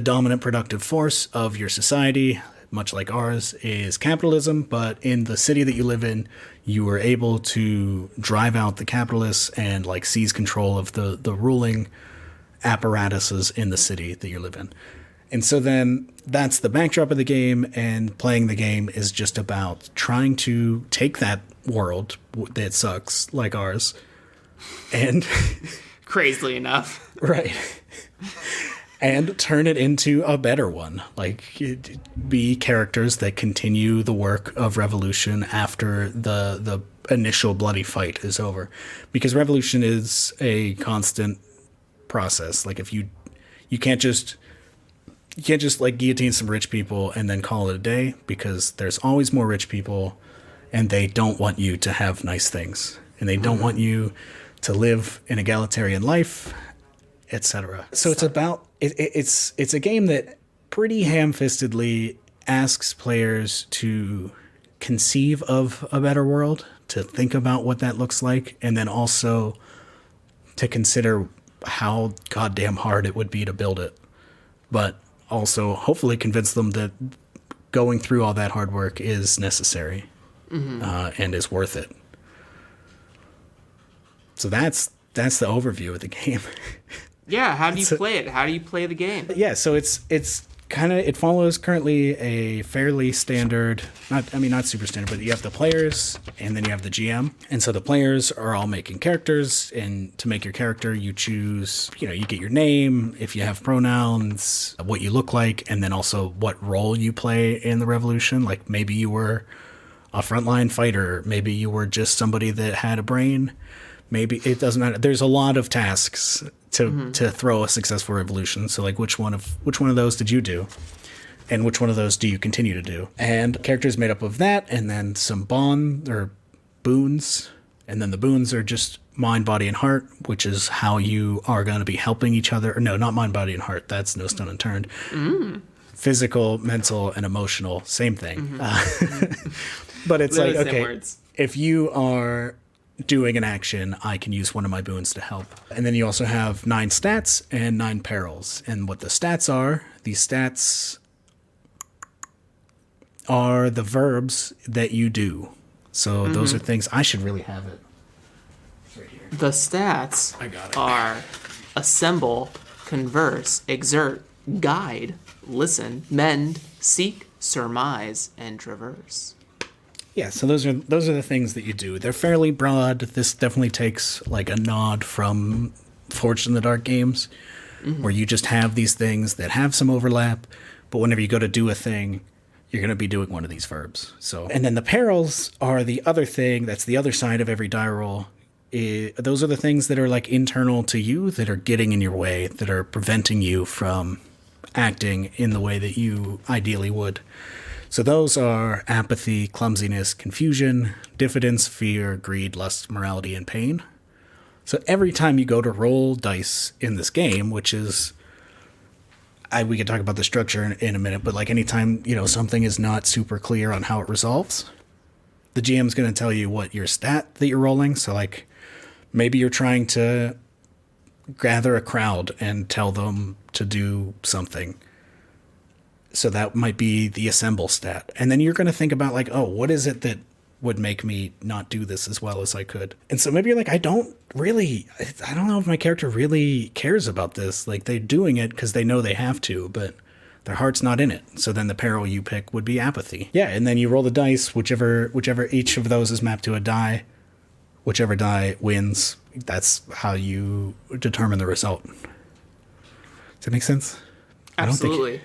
dominant productive force of your society, much like ours, is capitalism, but in the city that you live in, you were able to drive out the capitalists and like seize control of the ruling apparatuses in the city that you live in. And so then that's the backdrop of the game, and playing the game is just about trying to take that world that sucks like ours and crazily enough, right, and turn it into a better one. Like, be characters that continue the work of revolution after the initial bloody fight is over. Because revolution is a constant process. Like, if you can't just like guillotine some rich people and then call it a day, because there's always more rich people and they don't want you to have nice things. And they don't want you to live an egalitarian life, etc. So it's about it's a game that pretty ham-fistedly asks players to conceive of a better world, to think about what that looks like, and then also to consider how goddamn hard it would be to build it. But also hopefully convince them that going through all that hard work is necessary, and is worth it. So that's the overview of the game. Yeah, how do you play it? How do you play the game? Yeah, so it's kind of, it follows currently a fairly standard, not super standard, but you have the players and then you have the GM. And so the players are all making characters, and to make your character, you choose, you get your name, if you have pronouns, what you look like, and then also what role you play in the revolution. Like, maybe you were a frontline fighter, maybe you were just somebody that had a brain. Maybe it doesn't matter. There's a lot of tasks to throw a successful revolution. So like, which one of those did you do? And which one of those do you continue to do? And characters made up of that, and then some boons. And then the boons are just mind, body, and heart, which is how you are going to be helping each other. Or no, not mind, body, and heart. That's No Stone Unturned. Physical, mental, and emotional, same thing. But it's like, okay, if you are doing an action, I can use one of my boons to help. And then you also have 9 stats and 9 perils. And what the stats are, these stats are the verbs that you do. So those are things, I should really have it right here. The stats are assemble, converse, exert, guide, listen, mend, seek, surmise, and traverse. Yeah, so those are the things that you do. They're fairly broad. This definitely takes like a nod from Forged in the Dark games, where you just have these things that have some overlap, but whenever you go to do a thing, you're going to be doing one of these verbs. So, and then the perils are the other thing. That's the other side of every die roll. Those are the things that are like internal to you, that are getting in your way, that are preventing you from acting in the way that you ideally would. So those are apathy, clumsiness, confusion, diffidence, fear, greed, lust, morality, and pain. So every time you go to roll dice in this game, which is, we could talk about the structure in a minute, but like anytime, something is not super clear on how it resolves, the GM's going to tell you what your stat that you're rolling. So like maybe you're trying to gather a crowd and tell them to do something. So that might be the assemble stat. And then you're going to think about like, oh, what is it that would make me not do this as well as I could? And so maybe you're like, I don't know if my character really cares about this. Like they're doing it because they know they have to, but their heart's not in it. So then the peril you pick would be apathy. Yeah, and then you roll the dice, whichever each of those is mapped to a die. Whichever die wins. That's how you determine the result. Does that make sense? Absolutely.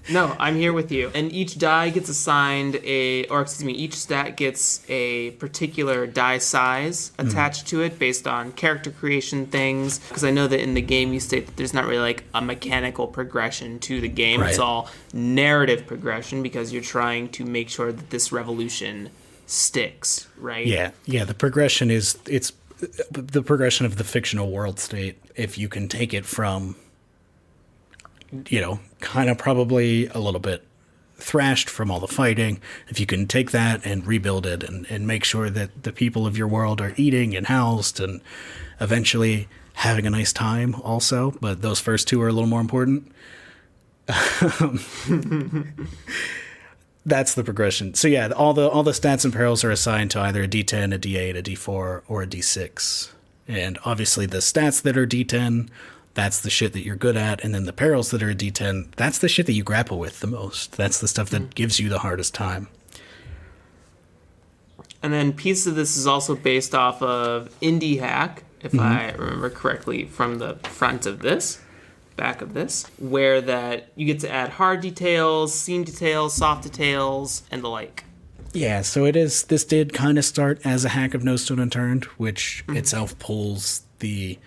No, I'm here with you. And each die gets assigned each stat gets a particular die size attached to it based on character creation things. Because I know that in the game you state that there's not really like a mechanical progression to the game. Right. It's all narrative progression because you're trying to make sure that this revolution sticks, right? Yeah. The progression it's the progression of the fictional world state. If you can take it from, kind of probably a little bit thrashed from all the fighting. If you can take that and rebuild it and make sure that the people of your world are eating and housed and eventually having a nice time also, but those first two are a little more important. That's the progression. So yeah, all the stats and perils are assigned to either a D10, a D8, a D4, or a D6. And obviously the stats that are D10, that's the shit that you're good at, and then the perils that are a D10, that's the shit that you grapple with the most. That's the stuff that gives you the hardest time. And then piece of this is also based off of Indie Hack, if I remember correctly, from the back of this, where that you get to add hard details, scene details, soft details, and the like. Yeah, so this did kind of start as a hack of No Stone Unturned, which itself pulls the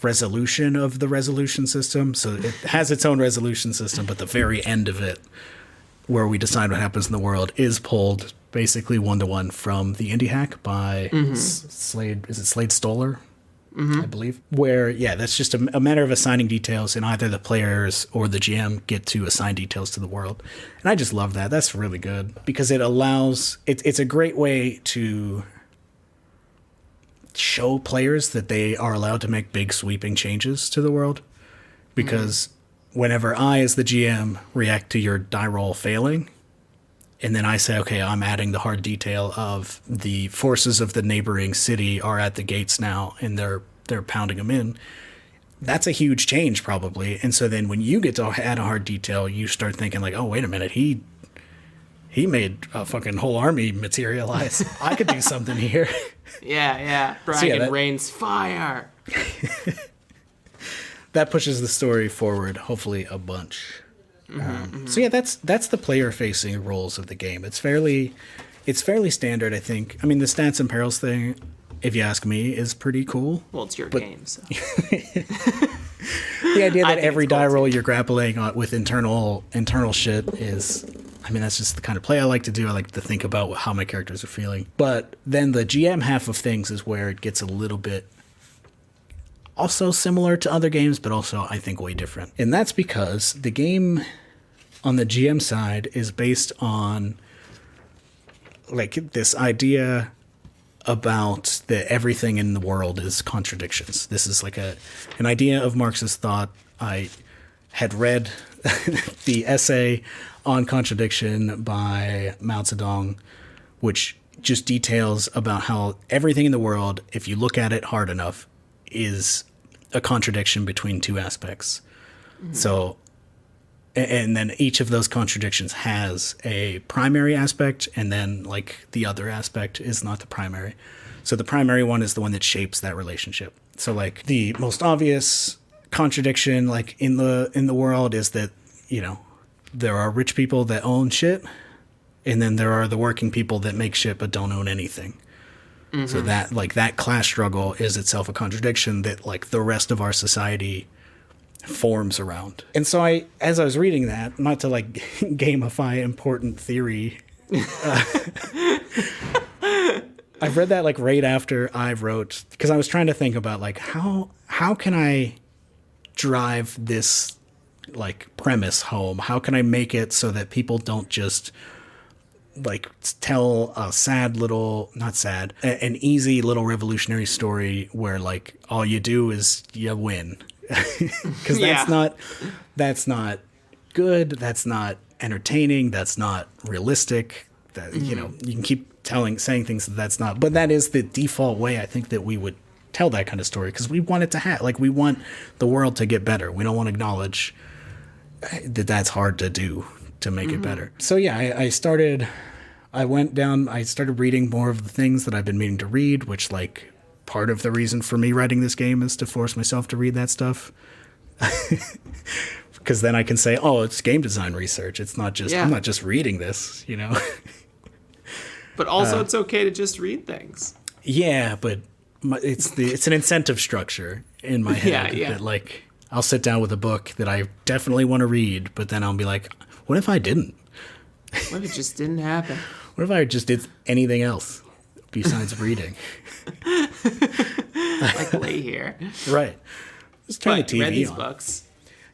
resolution of the resolution system. So it has its own resolution system, but the very end of it, where we decide what happens in the world, is pulled basically 1-to-1 from the Indie Hack by Slade. Is it Slade Stoller? I believe. Where, that's just a matter of assigning details, and either the players or the GM get to assign details to the world. And I just love that. That's really good because it allows, it's a great way to show players that they are allowed to make big sweeping changes to the world. Because whenever I, as the GM, react to your die roll failing, and then I say, okay, I'm adding the hard detail of the forces of the neighboring city are at the gates now, and they're pounding them in. That's a huge change, probably. And so then when you get to add a hard detail, you start thinking like, oh, wait a minute, he made a fucking whole army materialize. I could do something here. Yeah. Dragon rains fire. That pushes the story forward, hopefully, a bunch. So yeah, that's the player-facing roles of the game. It's fairly standard, I think. I mean, the stats and perils thing, if you ask me, is pretty cool. Well, it's your game, so. The idea that every die roll you're grappling with internal shit is, I mean, that's just the kind of play I like to do. I like to think about how my characters are feeling. But then the GM half of things is where it gets a little bit also similar to other games, but also I think way different. And that's because the game on the GM side is based on like this idea about that everything in the world is contradictions. This is like an idea of Marxist thought. I had read the essay on contradiction by Mao Zedong, which just details about how everything in the world, if you look at it hard enough, is a contradiction between two aspects. So, and then each of those contradictions has a primary aspect, and then like the other aspect is not the primary. So the primary one is the one that shapes that relationship. So like the most obvious contradiction like in the world is that, you know, there are rich people that own shit, and then there are the working people that make shit but don't own anything. So that class struggle is itself a contradiction that like the rest of our society forms around. And so as I was reading that, not to like gamify important theory, I've read that like right after I wrote, because I was trying to think about like how can I drive this like premise home? How can I make it so that people don't just like tell a sad little, not sad, an easy little revolutionary story where like all you do is you win. Because that's not good. That's not entertaining. That's not realistic. That you know, you can keep saying things that's not, but that is the default way I think that we would tell that kind of story, because we want it to have, like, we want the world to get better. We don't want to acknowledge that that's hard to do to make it better. So yeah, I started reading more of the things that I've been meaning to read, which like part of the reason for me writing this game is to force myself to read that stuff. Because then I can say, oh, it's game design research. It's not just, I'm not just reading this, you know? But also it's okay to just read things. Yeah, but it's an incentive structure in my head that like I'll sit down with a book that I definitely want to read, but then I'll be like, what if I didn't? What if it just didn't happen? What if I just did anything else besides reading? Like lay here. Right. Just turn the TV read these on. books.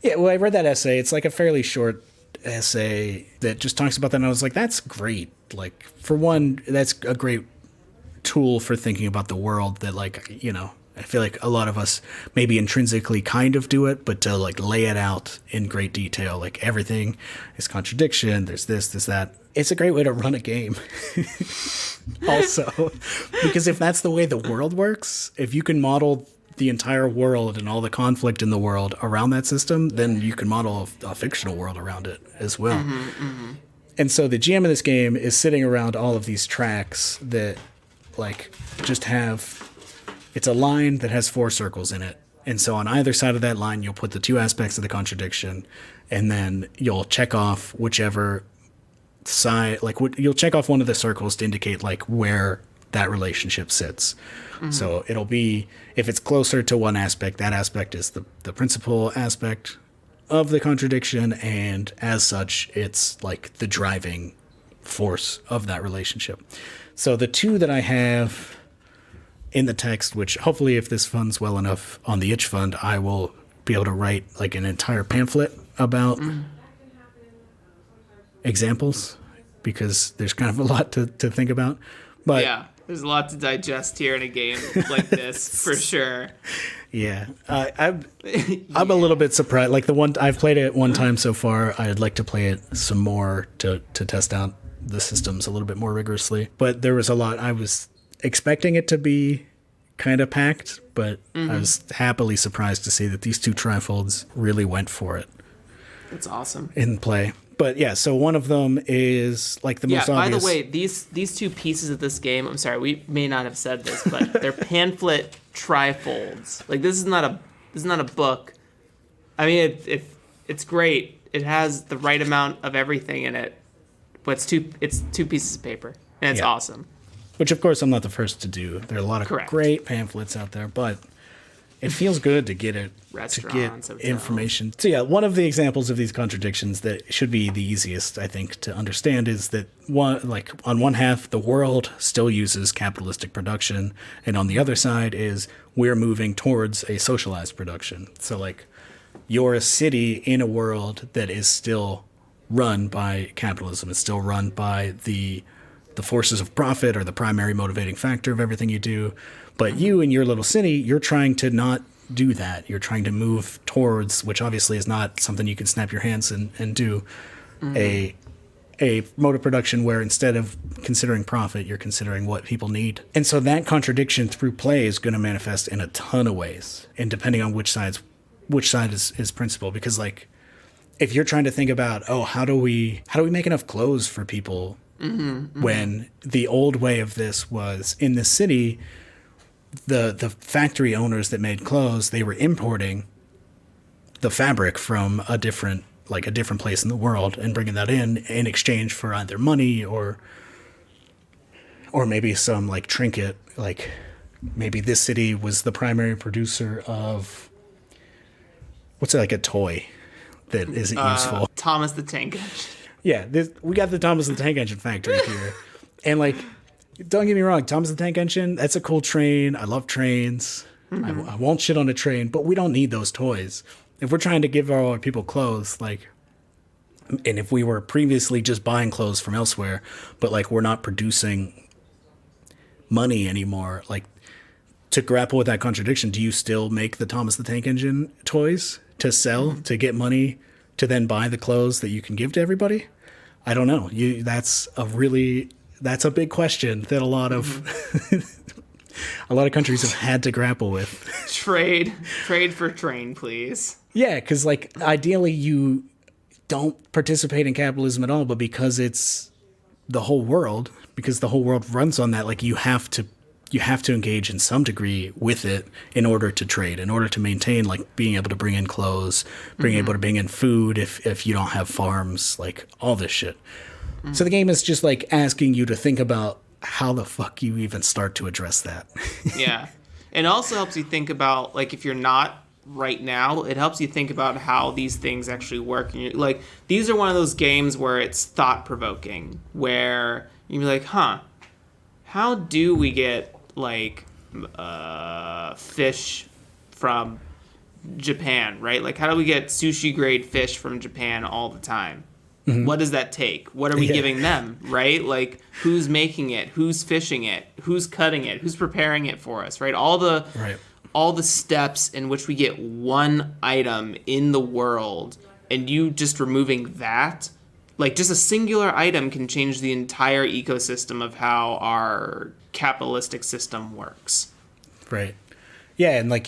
Yeah, well, I read that essay. It's like a fairly short essay that just talks about that, and I was like, that's great. Like, for one, that's a great tool for thinking about the world that, like, you know, I feel like a lot of us maybe intrinsically kind of do it, but to, like, lay it out in great detail, like, everything is contradiction, there's this, that. It's a great way to run a game. Also, because if that's the way the world works, if you can model the entire world and all the conflict in the world around that system, then you can model a fictional world around it as well. And so the GM of this game is sitting around all of these tracks that like just have, it's a line that has 4 circles in it. And so on either side of that line, you'll put the 2 aspects of the contradiction, and then you'll check off whichever side, like you'll check off one of the circles to indicate like where that relationship sits. So it'll be, if it's closer to one aspect, that aspect is the principal aspect of the contradiction, and as such, it's like the driving force of that relationship. So the 2 that I have in the text, which hopefully if this funds well enough on the Itch Fund, I will be able to write like an entire pamphlet about examples, because there's kind of a lot to think about. But yeah, there's a lot to digest here in a game like this, for sure. Yeah, I'm a little bit surprised. Like I've played it one time so far. I'd like to play it some more to test out the systems a little bit more rigorously. But there was a lot. I was expecting it to be kind of packed, but I was happily surprised to see that these 2 trifolds really went for it. That's awesome. In play. But yeah, so one of them is like the most obvious. By the way, these 2 pieces of this game, I'm sorry, we may not have said this, but they're pamphlet trifolds. Like this is not a book. I mean, it's great. It has the right amount of everything in it, but it's 2 pieces of paper, and it's awesome. Which of course I'm not the first to do. There are a lot of great pamphlets out there, but it feels good to get it, Restaurants, to get information. So yeah, one of the examples of these contradictions that should be the easiest, I think, to understand is that on one half, the world still uses capitalistic production, and on the other side is we're moving towards a socialized production. So like, you're a city in a world that is still run by capitalism. It's still run by the forces of profit are the primary motivating factor of everything you do. But you in your little city, you're trying to not do that. You're trying to move towards, which obviously is not something you can snap your hands and do, a mode of production where instead of considering profit, you're considering what people need. And so that contradiction through play is going to manifest in a ton of ways, and depending on which side is principal. Because like, if you're trying to think about, how do we make enough clothes for people, when the old way of this was in the city, the factory owners that made clothes, they were importing the fabric from a different place in the world and bringing that in exchange for either money or maybe some like trinket. Like maybe this city was the primary producer of what's like a toy that isn't useful? Thomas the Tank Engine. Yeah, we got the Thomas the Tank Engine factory here. And, like, don't get me wrong, Thomas the Tank Engine, that's a cool train. I love trains. I won't shit on a train, but we don't need those toys. If we're trying to give all our people clothes, like, and if we were previously just buying clothes from elsewhere, but, like, we're not producing money anymore, like, to grapple with that contradiction, do you still make the Thomas the Tank Engine toys to sell, to get money, to then buy the clothes that you can give to everybody? I don't know. That's a big question that a lot of countries have had to grapple with. Trade for train, please. Yeah, because, like, ideally you don't participate in capitalism at all, but because it's the whole world, because the whole world runs on that, like, you have to engage in some degree with it in order to trade, in order to maintain, like, being able to bring in clothes, being able to bring in food if you don't have farms, like, all this shit. So the game is just, like, asking you to think about how the fuck you even start to address that. Yeah. It also helps you think about, like, if you're not right now, it helps you think about how these things actually work. And like, these are one of those games where it's thought-provoking, where you'd be like, how do we get, like, fish from Japan, right? Like, how do we get sushi-grade fish from Japan all the time? What does that take? What are we giving them, right? Like, who's making it? Who's fishing it? Who's cutting it? Who's preparing it for us, right? All the steps in which we get one item in the world, and you just removing that, like, just a singular item can change the entire ecosystem of how our capitalistic system works. Right. Yeah, and, like,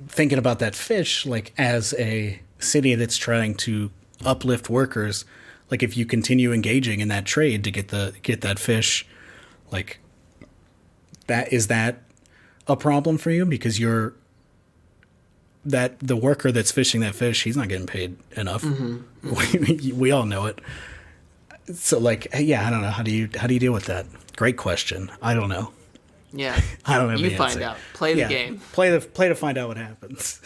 thinking about that fish, like, as a city that's trying to uplift workers, like, if you continue engaging in that trade to get that fish, like, is that a problem for you? Because the worker that's fishing that fish, he's not getting paid enough. We all know it. So, like, yeah, I don't know. How do you deal with that? Great question. I don't know. Yeah. I don't know. You find out. Play the game. Play to find out what happens.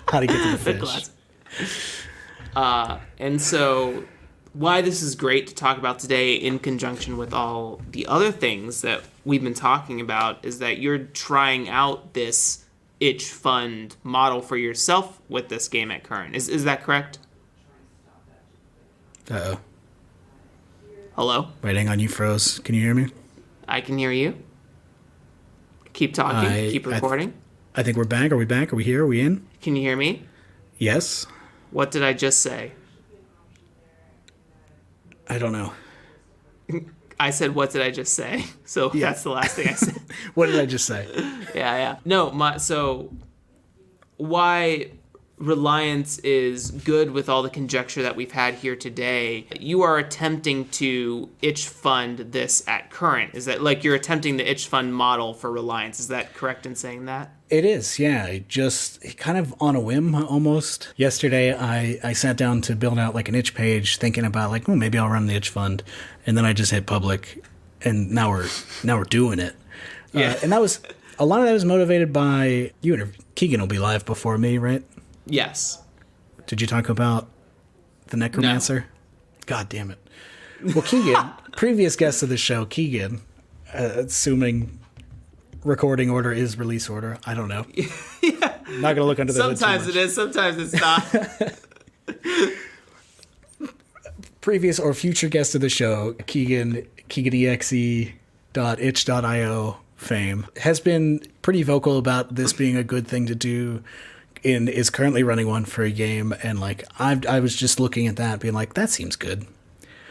How to get to the fish. And so why this is great to talk about today in conjunction with all the other things that we've been talking about is that you're trying out this Itchfund model for yourself with this game at current. Is that correct? Uh-oh. Hello? Wait, hang on, you froze. Can you hear me? I can hear you. Keep talking. Keep recording. I think we're back. Are we back? Are we here? Are we in? Can you hear me? Yes. What did I just say? I don't know. I said, what did I just say? So that's the last thing I said. What did I just say? Yeah. No, so why Reliance is good with all the conjecture that we've had here today, you are attempting to Itchfund this at current. Is that, like, you're attempting the Itchfund model for Reliance? Is that correct in saying that? It is, yeah. Just kind of on a whim, almost. Yesterday, I sat down to build out, like, an itch page, thinking about, like, maybe I'll run the Itch Fund, and then I just hit public, and now we're doing it. Yeah. And a lot of that was motivated by you. Keegan will be live before me, right? Yes. Did you talk about the necromancer? No. God damn it. Well, Keegan, previous guest of the show, Keegan, assuming recording order is release order. I don't know. Yeah. I'm not going to look under the hood too Sometimes much. it is, sometimes it's not. Previous or future guest of the show, KeeganExe.itch.io fame, has been pretty vocal about this being a good thing to do and is currently running one for a game. And, like, I was just looking at that being like, that seems good.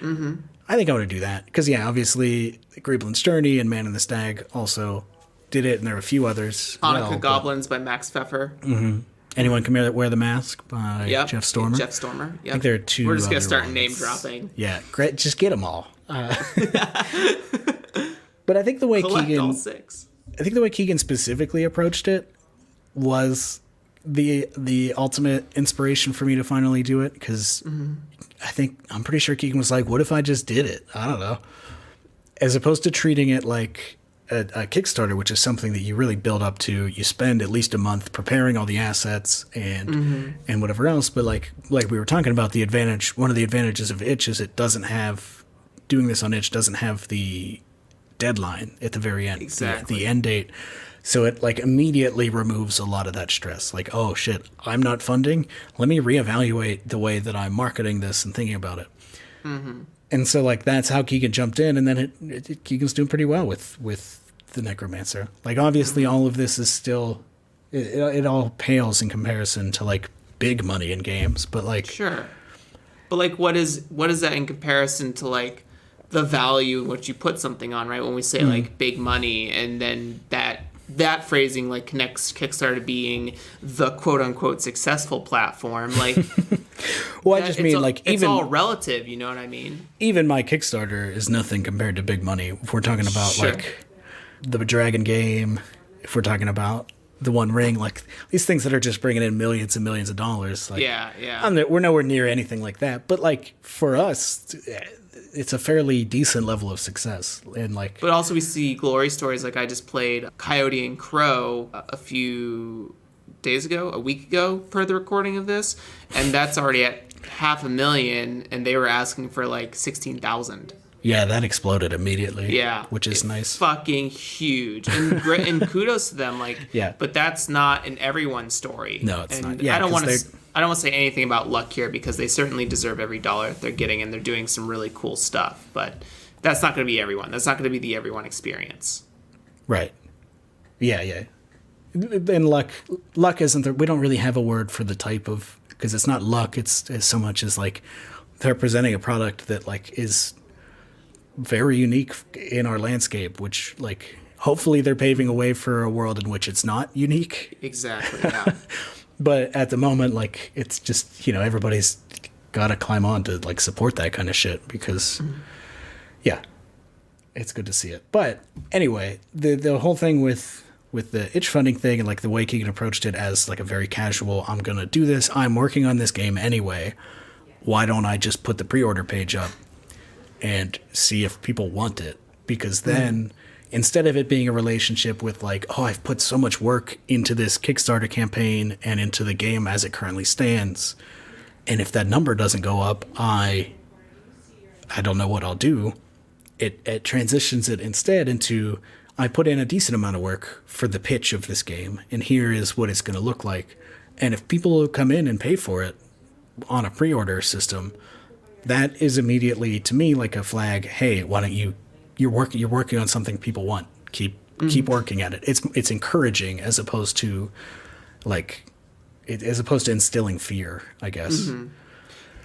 Mm-hmm. I think I want to do that. Because, yeah, obviously, Greeblin's Journey and Man and the Stag also did it, and there are a few others. Hanukkah Goblins by Max Pfeffer. Mm-hmm. Anyone Can Wear the Mask by Jeff Stormer. Jeff Stormer. Yep. I think there are two. We're just going to start ones. name dropping. Yeah, great. Just get them all. But I think the way all six. I think the way Keegan specifically approached it was the ultimate inspiration for me to finally do it, because I'm pretty sure Keegan was like, what if I just did it? I don't know. As opposed to treating it like a Kickstarter, which is something that you really build up to. You spend at least a month preparing all the assets and whatever else. But like we were talking about, one of the advantages of Itch is doing this on Itch doesn't have the deadline at the very end, exactly. the end date. So it like immediately removes a lot of that stress. Like, oh shit, I'm not funding. Let me reevaluate the way that I'm marketing this and thinking about it. Mm-hmm. And so like that's how Keegan jumped in, and then Keegan's doing pretty well with the Necromancer. Like obviously all of this is still it all pales in comparison to like big money in games, but like sure. But like what is that in comparison to like the value in which you put something on, right? When we say like big money, and then that phrasing like connects Kickstarter to being the quote unquote successful platform. Like, well, I just mean like it's all relative. You know what I mean? Even my Kickstarter is nothing compared to big money. If we're talking about like the Dragon game, if we're talking about the One Ring, like these things that are just bringing in millions and millions of dollars. Like, we're nowhere near anything like that. But like for us, it's a fairly decent level of success. And like, but also we see glory stories. Like I just played Coyote and Crow a week ago per the recording of this, and that's already at $500,000, and they were asking for like 16,000. Yeah, that exploded immediately. Yeah, which is nice. Fucking huge, and kudos to them. Like, yeah, but that's not in everyone's story. No, it's not. Yeah, I don't want to say anything about luck here, because they certainly deserve every dollar they're getting, and they're doing some really cool stuff. But that's not going to be everyone. That's not going to be the everyone experience. Right. Yeah. And luck isn't. We don't really have a word for the type of, because it's not luck. It's as so much as like they're presenting a product that like is very unique in our landscape, which like hopefully they're paving a way for a world in which it's not unique. Exactly. Yeah. But at the moment, like it's just, everybody's got to climb on to like support that kind of shit, because yeah, it's good to see it. But anyway, the whole thing with the Itchfunding thing, and like the way Keegan approached it as like a very casual, I'm gonna do this, I'm working on this game anyway, why don't I just put the pre-order page up and see if people want it? Because then instead of it being a relationship with like, oh, I've put so much work into this Kickstarter campaign and into the game as it currently stands, and if that number doesn't go up, I don't know what I'll do. It transitions it instead into, I put in a decent amount of work for the pitch of this game, and here is what it's going to look like. And if people come in and pay for it on a pre-order system, that is immediately to me like a flag. Hey, why don't you're working on something people want. Keep working at it. It's encouraging as opposed to instilling fear, I guess. Mm-hmm.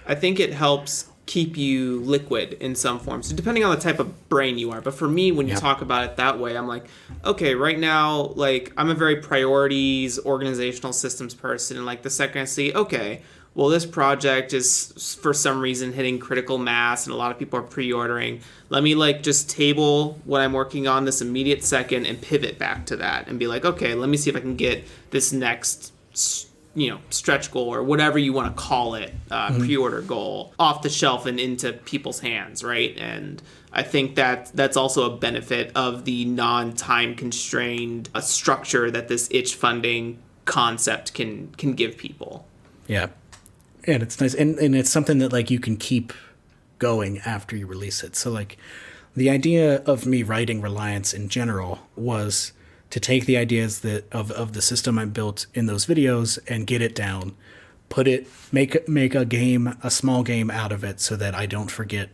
I think it helps keep you liquid in some form. So depending on the type of brain you are. But for me, when you talk about it that way, I'm like, okay, right now, like I'm a very priorities, organizational systems person. And like the second I see, okay, well, this project is for some reason hitting critical mass and a lot of people are pre-ordering. Let me like just table what I'm working on this immediate second and pivot back to that and be like, okay, let me see if I can get this next, stretch goal or whatever you want to call it, pre-order goal off the shelf and into people's hands, right? And I think that's also a benefit of the non-time constrained structure that this Itchfunding concept can give people. Yeah. And it's nice, and it's something that like you can keep going after you release it. So like the idea of me writing Reliance in general was to take the ideas that of the system I built in those videos and get it down, make a small game out of it so that I don't forget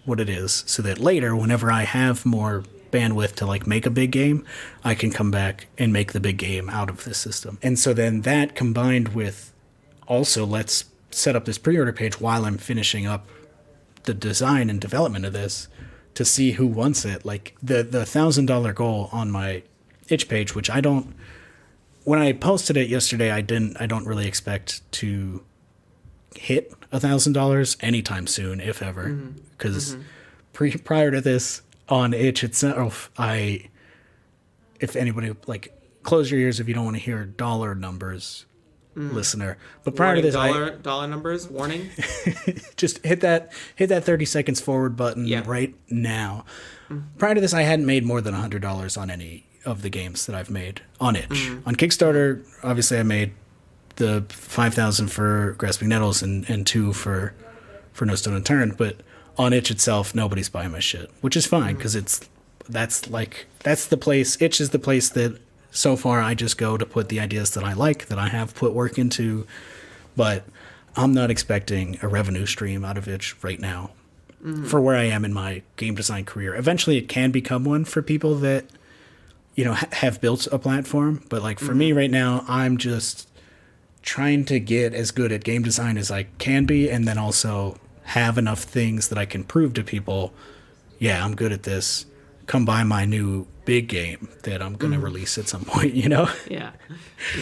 what it is, so that later whenever I have more bandwidth to like make a big game, I can come back and make the big game out of this system. And so then that combined with also let's set up this pre-order page while I'm finishing up the design and development of this to see who wants it. Like the $1,000 goal on my itch page, which when I posted it yesterday, I don't really expect to hit $1,000 anytime soon, if ever, because prior to this on itch itself, if anybody like close your ears if you don't want to hear dollar numbers, listener. But prior to this, dollar numbers, warning. just hit that 30 seconds forward button right now. Prior to this, I hadn't made more than $100 on any of the games that I've made on Itch. On Kickstarter, obviously I made the 5,000 for Grasping Nettles and 2 for No Stone Unturned, but on Itch itself, nobody's buying my shit, which is fine because that's the place. Itch is the place that so far I just go to put the ideas that I like, that I have put work into, but I'm not expecting a revenue stream out of Itch right now for where I am in my game design career. Eventually it can become one for people that, you know, have built a platform, but like for me right now, I'm just trying to get as good at game design as I can be, and then also have enough things that I can prove to people, yeah, I'm good at this. Come buy my new big game that I'm going to release at some point, you know? Yeah.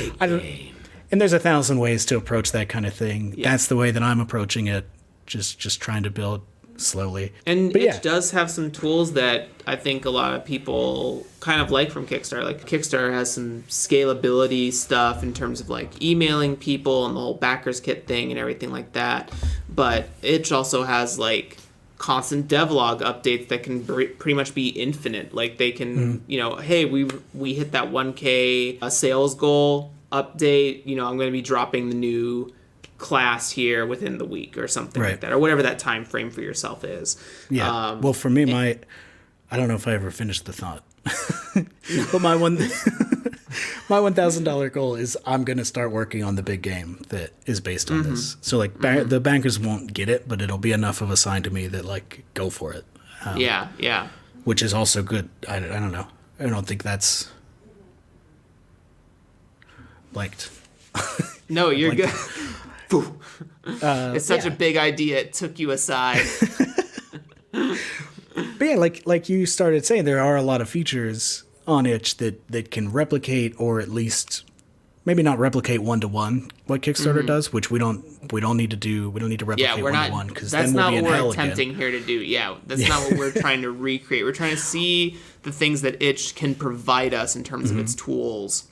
And there's 1,000 ways to approach that kind of thing. Yeah. That's the way that I'm approaching it, just trying to build slowly. And it does have some tools that I think a lot of people kind of like from Kickstarter. Like Kickstarter has some scalability stuff in terms of like emailing people and the whole backers kit thing and everything like that. But Itch also has like constant devlog updates that can pretty much be infinite. Like they can, you know, hey, we hit that 1K sales goal update. You know, I'm going to be dropping the new class here within the week or something like that, or whatever that time frame for yourself is. Yeah. Well, for me, I don't know if I ever finished the thought, but my $1,000 goal is I'm going to start working on the big game that is based on this. So like the bankers won't get it, but it'll be enough of a sign to me that like, go for it. Yeah. Which is also good. I don't know. I don't think that's liked. No, you're good. It's such a big idea. It took you aside. But yeah, like you started saying, there are a lot of features on Itch that can replicate, or at least maybe not replicate one-to-one what Kickstarter does, which we don't need to do. We don't need to replicate one-to-one, because then we'll be in hell again. That's not what we're attempting here to do. Yeah, that's not what we're trying to recreate. We're trying to see the things that Itch can provide us in terms of its tools,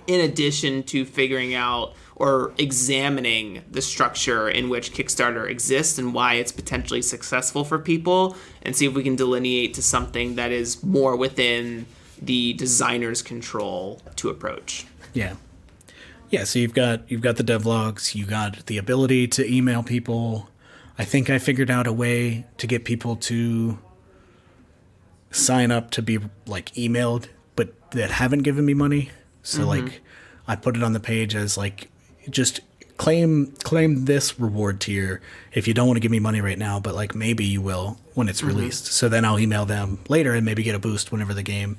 in addition to figuring out or examining the structure in which Kickstarter exists and why it's potentially successful for people, and see if we can delineate to something that is more within the designer's control to approach. Yeah. So you've got the devlogs, you got the ability to email people. I think I figured out a way to get people to sign up to be like emailed, but that haven't given me money. So like I put it on the page as like, just claim this reward tier if you don't want to give me money right now, but like maybe you will when it's released. So then I'll email them later and maybe get a boost whenever the game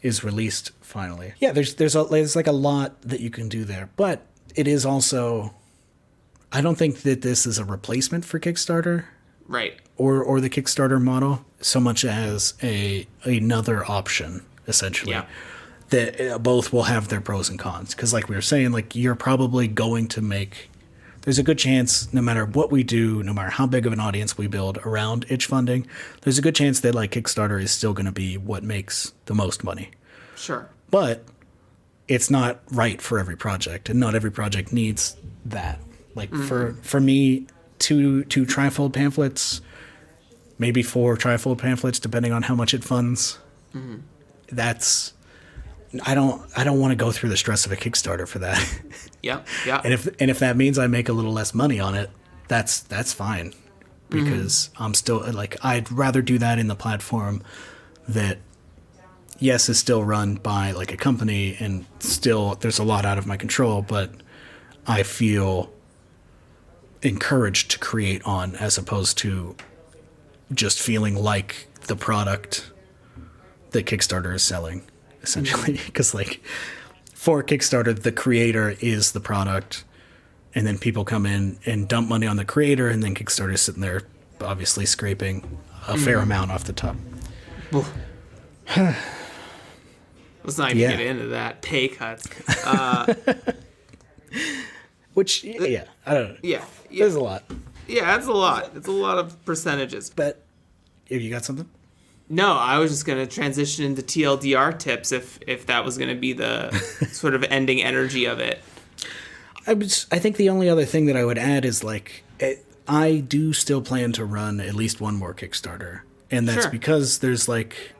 is released finally. Yeah, there's like a lot that you can do there, but it is also, I don't think that this is a replacement for Kickstarter, right? Or the Kickstarter model so much as another option essentially. Yeah. That both will have their pros and cons. Because like we were saying, like you're probably going to make, there's a good chance no matter what we do, no matter how big of an audience we build around Itchfunding, there's a good chance that like Kickstarter is still going to be what makes the most money. Sure. But it's not right for every project, and not every project needs that. Like for me, two trifold pamphlets, maybe 4 trifold pamphlets, depending on how much it funds. That's, I don't want to go through the stress of a Kickstarter for that. Yeah. And if that means I make a little less money on it, that's fine, because I'm still like, I'd rather do that in the platform that, yes, is still run by like a company, and still there's a lot out of my control, but I feel encouraged to create on, as opposed to just feeling like the product that Kickstarter is selling. Essentially, because like for Kickstarter, the creator is the product, and then people come in and dump money on the creator, and then Kickstarter's sitting there obviously scraping a fair amount off the top. Let's not even get into that. Pay cuts. Which, I don't know. Yeah. There's a lot. Yeah, that's a lot. It's a lot of percentages. But if you got something? No, I was just going to transition into TLDR tips if that was going to be the sort of ending energy of it. I think the only other thing that I would add is like I do still plan to run at least one more Kickstarter, and that's because there's like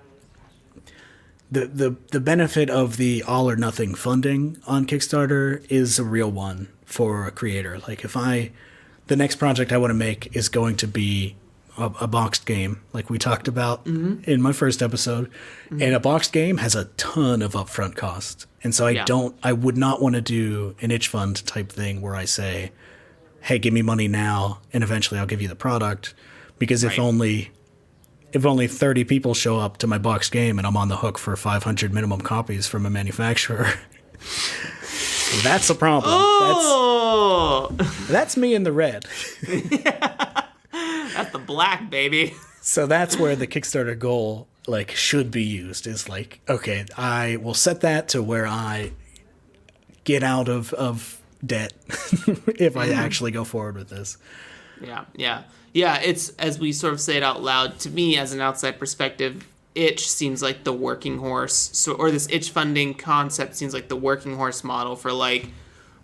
the benefit of the all or nothing funding on Kickstarter is a real one for a creator. Like the next project I want to make is going to be a boxed game, like we talked about in my first episode, and a boxed game has a ton of upfront cost. And so I would not want to do an itch fund type thing where I say, hey, give me money now and eventually I'll give you the product. Because if only 30 people show up to my boxed game and I'm on the hook for 500 minimum copies from a manufacturer, that's a problem. Oh! That's me in the red. That's the black, baby. So that's where the Kickstarter goal like should be used, is like, okay, I will set that to where I get out of debt if I actually go forward with this. Yeah. It's, as we sort of say it out loud, to me as an outside perspective, itch seems like the working horse, or this itch funding concept seems like the working horse model for like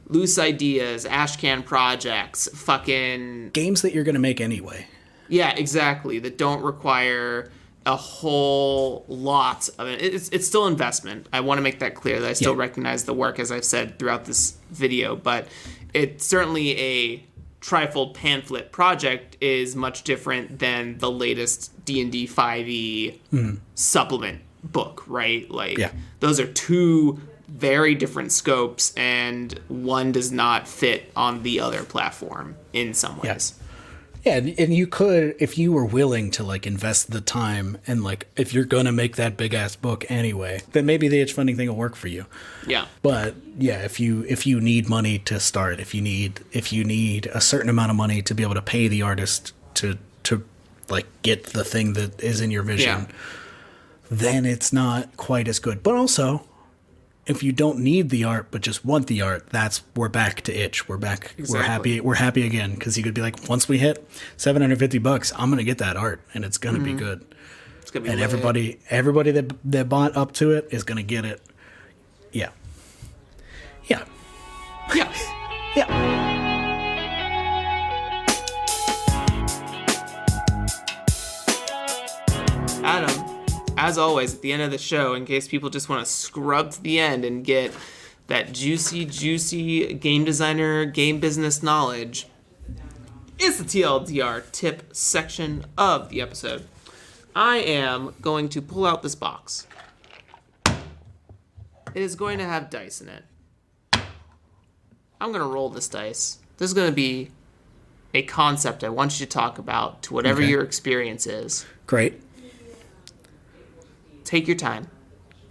loose ideas, ashcan projects, fucking games that you're going to make anyway. Yeah, exactly. That don't require a whole lot of it. It's still investment. I want to make that clear, that I still recognize the work, as I've said throughout this video, but it's certainly a trifold pamphlet project is much different than the latest D&D 5e supplement book, right? Like, those are two very different scopes, and one does not fit on the other platform in some ways. Yeah, and you could, if you were willing to like invest the time, and like if you're gonna make that big ass book anyway, then maybe the itch funding thing will work for you. Yeah. But yeah, if you need money to start, if you need a certain amount of money to be able to pay the artist to like get the thing that is in your vision, then it's not quite as good. But also, if you don't need the art but just want the art, we're back to itch. We're back. Exactly. We're happy again, because you could be like, once we hit $750, I'm gonna get that art and it's gonna be good. It's gonna be and lit. everybody that bought up to it is gonna get it. Yeah. Adam, as always, at the end of the show, in case people just want to scrub to the end and get that juicy game designer, game business knowledge, is the TLDR tip section of the episode. I am going to pull out this box. It is going to have dice in it. I'm going to roll this dice. This is going to be a concept I want you to talk about to whatever your experience is. Great. Take your time.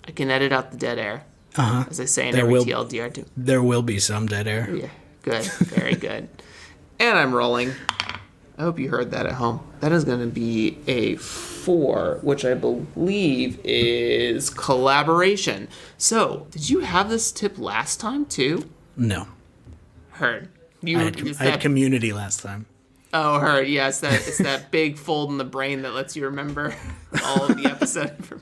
I can edit out the dead air, as I say in every TLDR too. There will be some dead air. Yeah, good. Very good. And I'm rolling. I hope you heard that at home. That is going to be a 4, which I believe is collaboration. So, did you have this tip last time too? No. Heard. I had community last time. Oh, heard. Yeah, it's that big fold in the brain that lets you remember all of the episode information.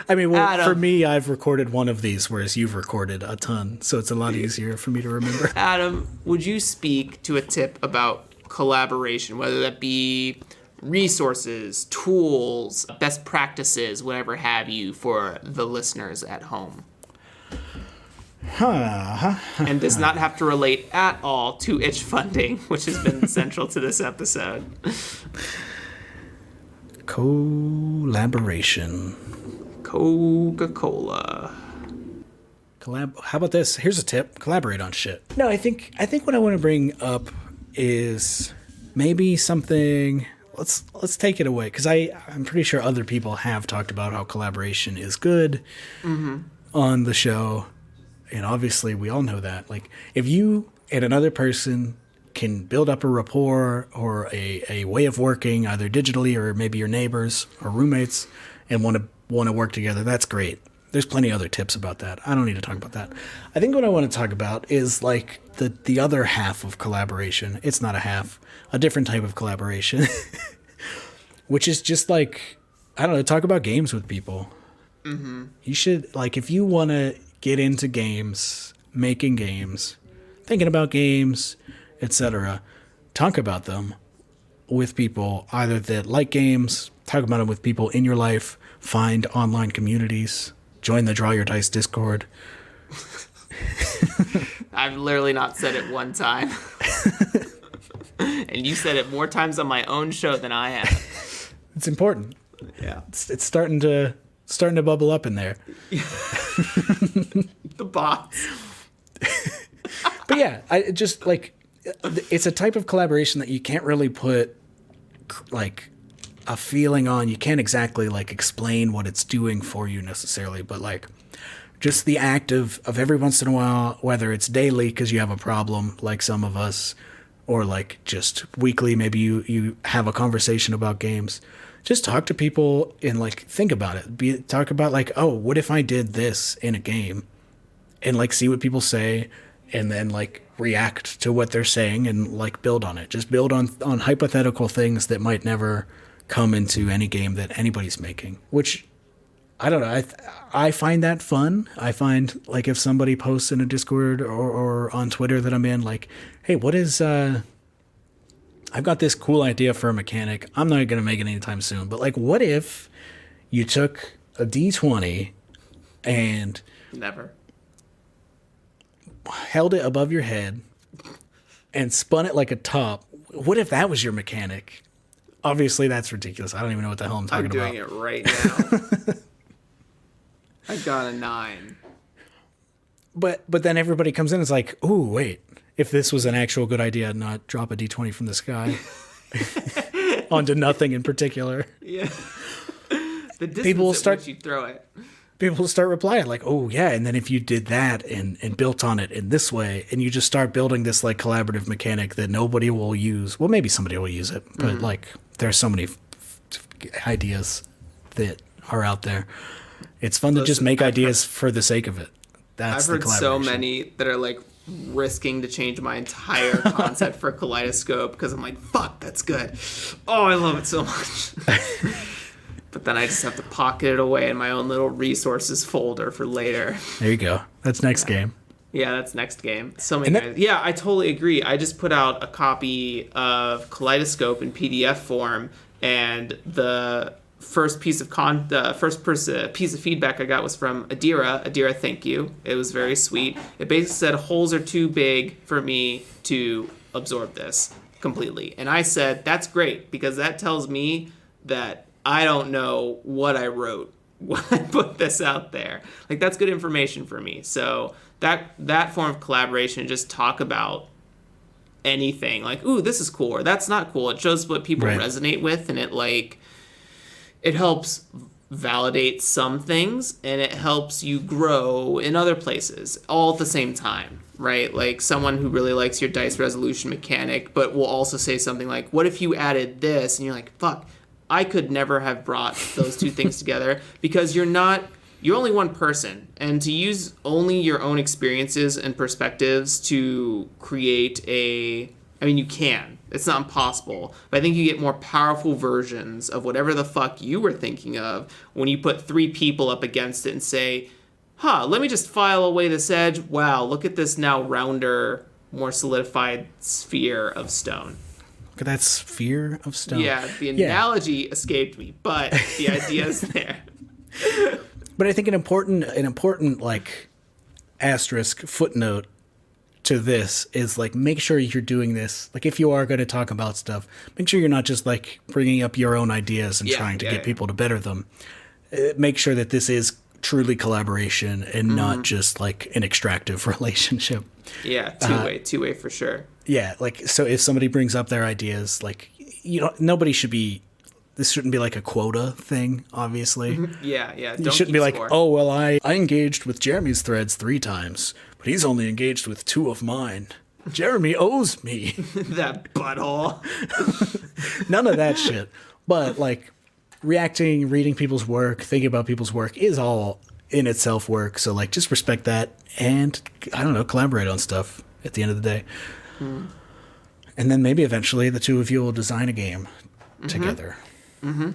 I mean, for me, I've recorded one of these, whereas you've recorded a ton, so it's a lot easier for me to remember. Adam, would you speak to a tip about collaboration, whether that be resources, tools, best practices, whatever have you, for the listeners at home? And does not have to relate at all to itch funding, which has been central to this episode. Collaboration. Coca-Cola. How about this? Here's a tip. Collaborate on shit. No, I think what I want to bring up is maybe something. Let's take it away, because I'm pretty sure other people have talked about how collaboration is good on the show. And obviously, we all know that. Like, if you and another person can build up a rapport or a way of working, either digitally or maybe your neighbors or roommates, and want to work together, that's great. There's plenty of other tips about that. I don't need to talk about that. I think what I want to talk about is like the other half of collaboration. It's not a half, a different type of collaboration, which is just like, I don't know, talk about games with people. You should, like, if you want to get into games, making games, thinking about games, etc., talk about them with people either that like games, talk about them with people in your life, find online communities, join the Draw Your Dice Discord. I've literally not said it one time. And you said it more times on my own show than I have. It's important. Yeah. It's starting to bubble up in there. The bots. But yeah, I just like, it's a type of collaboration that you can't really put like a feeling on. You can't exactly like explain what it's doing for you necessarily, but like just the act of every once in a while, whether it's daily because you have a problem like some of us, or like just weekly, maybe you have a conversation about games. Just talk to people and like think about it. Talk about like, oh, what if I did this in a game, and like see what people say, and then like react to what they're saying and like build on it. Just build on hypothetical things that might never come into any game that anybody's making. Which I don't know. I find that fun. I find like if somebody posts in a Discord or on Twitter that I'm in, like, hey, what is I've got this cool idea for a mechanic. I'm not going to make it anytime soon, but like, what if you took a D20 and Never. held it above your head and spun it like a top? What if that was your mechanic? Obviously, that's ridiculous. I don't even know what the hell I'm talking about. I'm doing it right now. I got a 9. But then everybody comes in and is like, ooh, wait. If this was an actual good idea, I'd not drop a D20 from the sky onto nothing in particular. Yeah. The distance at which you throw it. People will start replying like, oh, yeah, and then if you did that and built on it in this way, and you just start building this like collaborative mechanic that nobody will use. Well, maybe somebody will use it, but like there's so many ideas that are out there. It's fun to just make ideas for the sake of it. That's I've heard so many that are like risking to change my entire concept for Kaleidoscope because I'm like, fuck, that's good. Oh, I love it so much. But then I just have to pocket it away in my own little resources folder for later. There you go. That's next game. Yeah, that's next game. So many guys. Yeah, I totally agree. I just put out a copy of Kaleidoscope in PDF form, and the first piece of piece of feedback I got was from Adira. Adira, thank you. It was very sweet. It basically said holes are too big for me to absorb this completely. And I said, that's great, because that tells me that I don't know what I wrote when I put this out there. Like, that's good information for me. So that form of collaboration, just talk about anything. Like, ooh, this is cool, or that's not cool. It shows what people resonate with, and it helps validate some things, and it helps you grow in other places all at the same time, right? Like someone who really likes your dice resolution mechanic, but will also say something like, what if you added this? And you're like, fuck, I could never have brought those two things together, because you're only one person, and to use only your own experiences and perspectives to create you can. It's not impossible, but I think you get more powerful versions of whatever the fuck you were thinking of when you put 3 people up against it and say, let me just file away this edge. Wow, look at this now rounder, more solidified sphere of stone. Look at that sphere of stone. Yeah, the analogy escaped me, but the idea is there. But I think an important like asterisk footnote to this is like, make sure you're doing this. Like, if you are going to talk about stuff, make sure you're not just like bringing up your own ideas and trying to get people to better them. Make sure that this is truly collaboration and not just like an extractive relationship. Yeah, two-way for sure. Yeah, like, so if somebody brings up their ideas, like, nobody should be, this shouldn't be like a quota thing, obviously. Yeah. You shouldn't be like, oh, well, I engaged with Jeremy's threads 3 times, but he's only engaged with 2 of mine. Jeremy owes me. That butthole. None of that shit. But like, reacting, reading people's work, thinking about people's work is all in itself work. So like, just respect that and, I don't know, collaborate on stuff at the end of the day. And then maybe eventually the 2 of you will design a game together. Mm-hmm.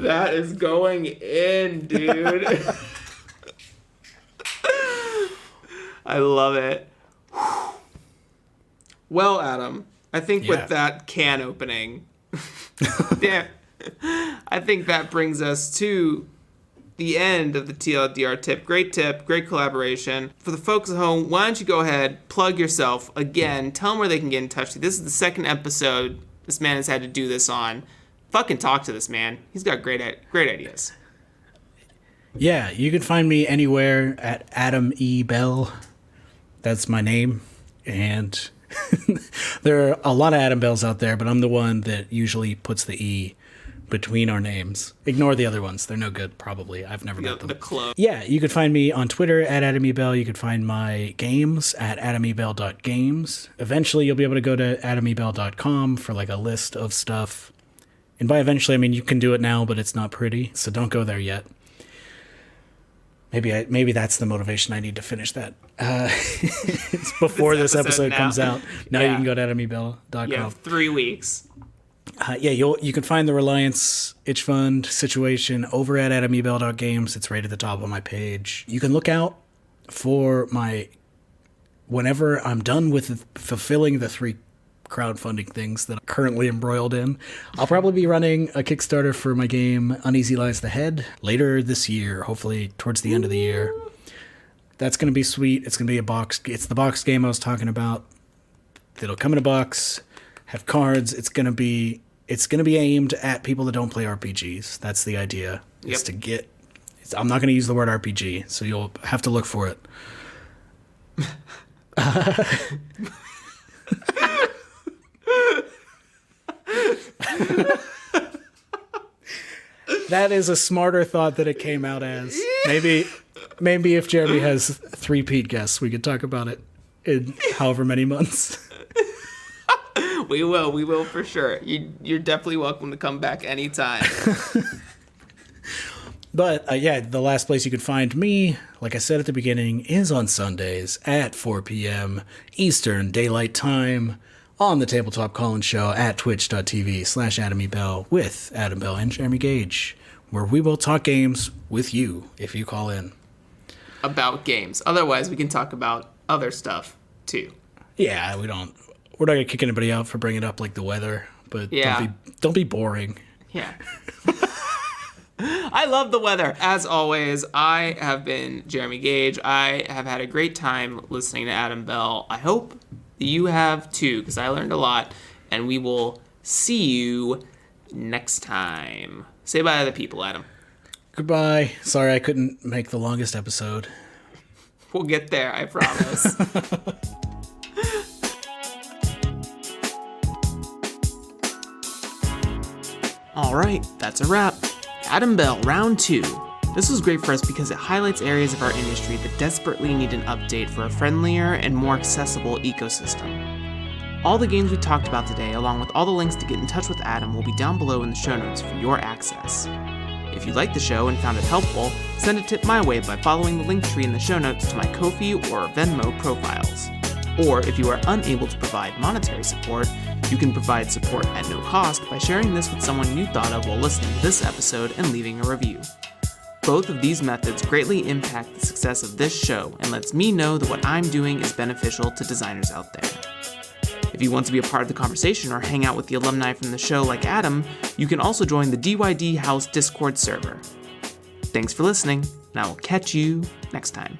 That is going in, dude. I love it. Well, Adam, I think with that can opening, I think that brings us to the end of the TLDR tip. Great tip, great collaboration. For the folks at home, why don't you go ahead, plug yourself again, tell them where they can get in touch with you. This is the second episode this man has had to do this on. Fucking talk to this man. He's got great ideas. Yeah, you can find me anywhere at Adam E. Bell. That's my name. And there are a lot of Adam Bells out there, but I'm the one that usually puts the E between our names. Ignore the other ones. They're no good, probably. I've never met them. The clone. Yeah, you can find me on Twitter at Adam E. Bell. You can find my games at adamebell.games. Eventually, you'll be able to go to adamebell.com for like a list of stuff. And by eventually, I mean you can do it now, but it's not pretty, so don't go there yet. Maybe that's the motivation I need to finish that. It's before this episode comes out. Now you can go to adamebell.com. You have 3 weeks. You can find the Reliance Itchfund situation over at adamebell.games. It's right at the top of my page. You can look out for whenever I'm done with fulfilling the 3 crowdfunding things that I'm currently embroiled in. I'll probably be running a Kickstarter for my game Uneasy Lies the Head later this year, hopefully towards the end of the year. That's going to be sweet. It's going to be it's the box game I was talking about. It'll come in a box, have cards. It's going to be aimed at people that don't play RPGs. That's the idea. Yep. I'm not going to use the word RPG, so you'll have to look for it. That is a smarter thought than it came out as. Maybe if Jeremy has 3 repeat guests, we could talk about it in however many months. We will for sure. You're definitely welcome to come back anytime. But the last place you can find me, like I said at the beginning, is on Sundays at 4 p.m. Eastern Daylight Time on the Tabletop Call-In Show at twitch.tv/AdamEBell with Adam Bell and Jeremy Gage, where we will talk games with you if you call in. About games. Otherwise, we can talk about other stuff, too. Yeah, we're not going to kick anybody out for bringing up, like, the weather, but don't be boring. Yeah. I love the weather. As always, I have been Jeremy Gage. I have had a great time listening to Adam Bell. I hope you have too, because I learned a lot, and we will see you next time. Say bye to the people, Adam. Goodbye. Sorry I couldn't make the longest episode. We'll get there, I promise. All right, that's a wrap. Adam Bell, round 2. This was great for us because it highlights areas of our industry that desperately need an update for a friendlier and more accessible ecosystem. All the games we talked about today, along with all the links to get in touch with Adam, will be down below in the show notes for your access. If you liked the show and found it helpful, send a tip my way by following the link tree in the show notes to my Ko-fi or Venmo profiles. Or if you are unable to provide monetary support, you can provide support at no cost by sharing this with someone you thought of while listening to this episode and leaving a review. Both of these methods greatly impact the success of this show and lets me know that what I'm doing is beneficial to designers out there. If you want to be a part of the conversation or hang out with the alumni from the show like Adam, you can also join the DYD House Discord server. Thanks for listening, and I will catch you next time.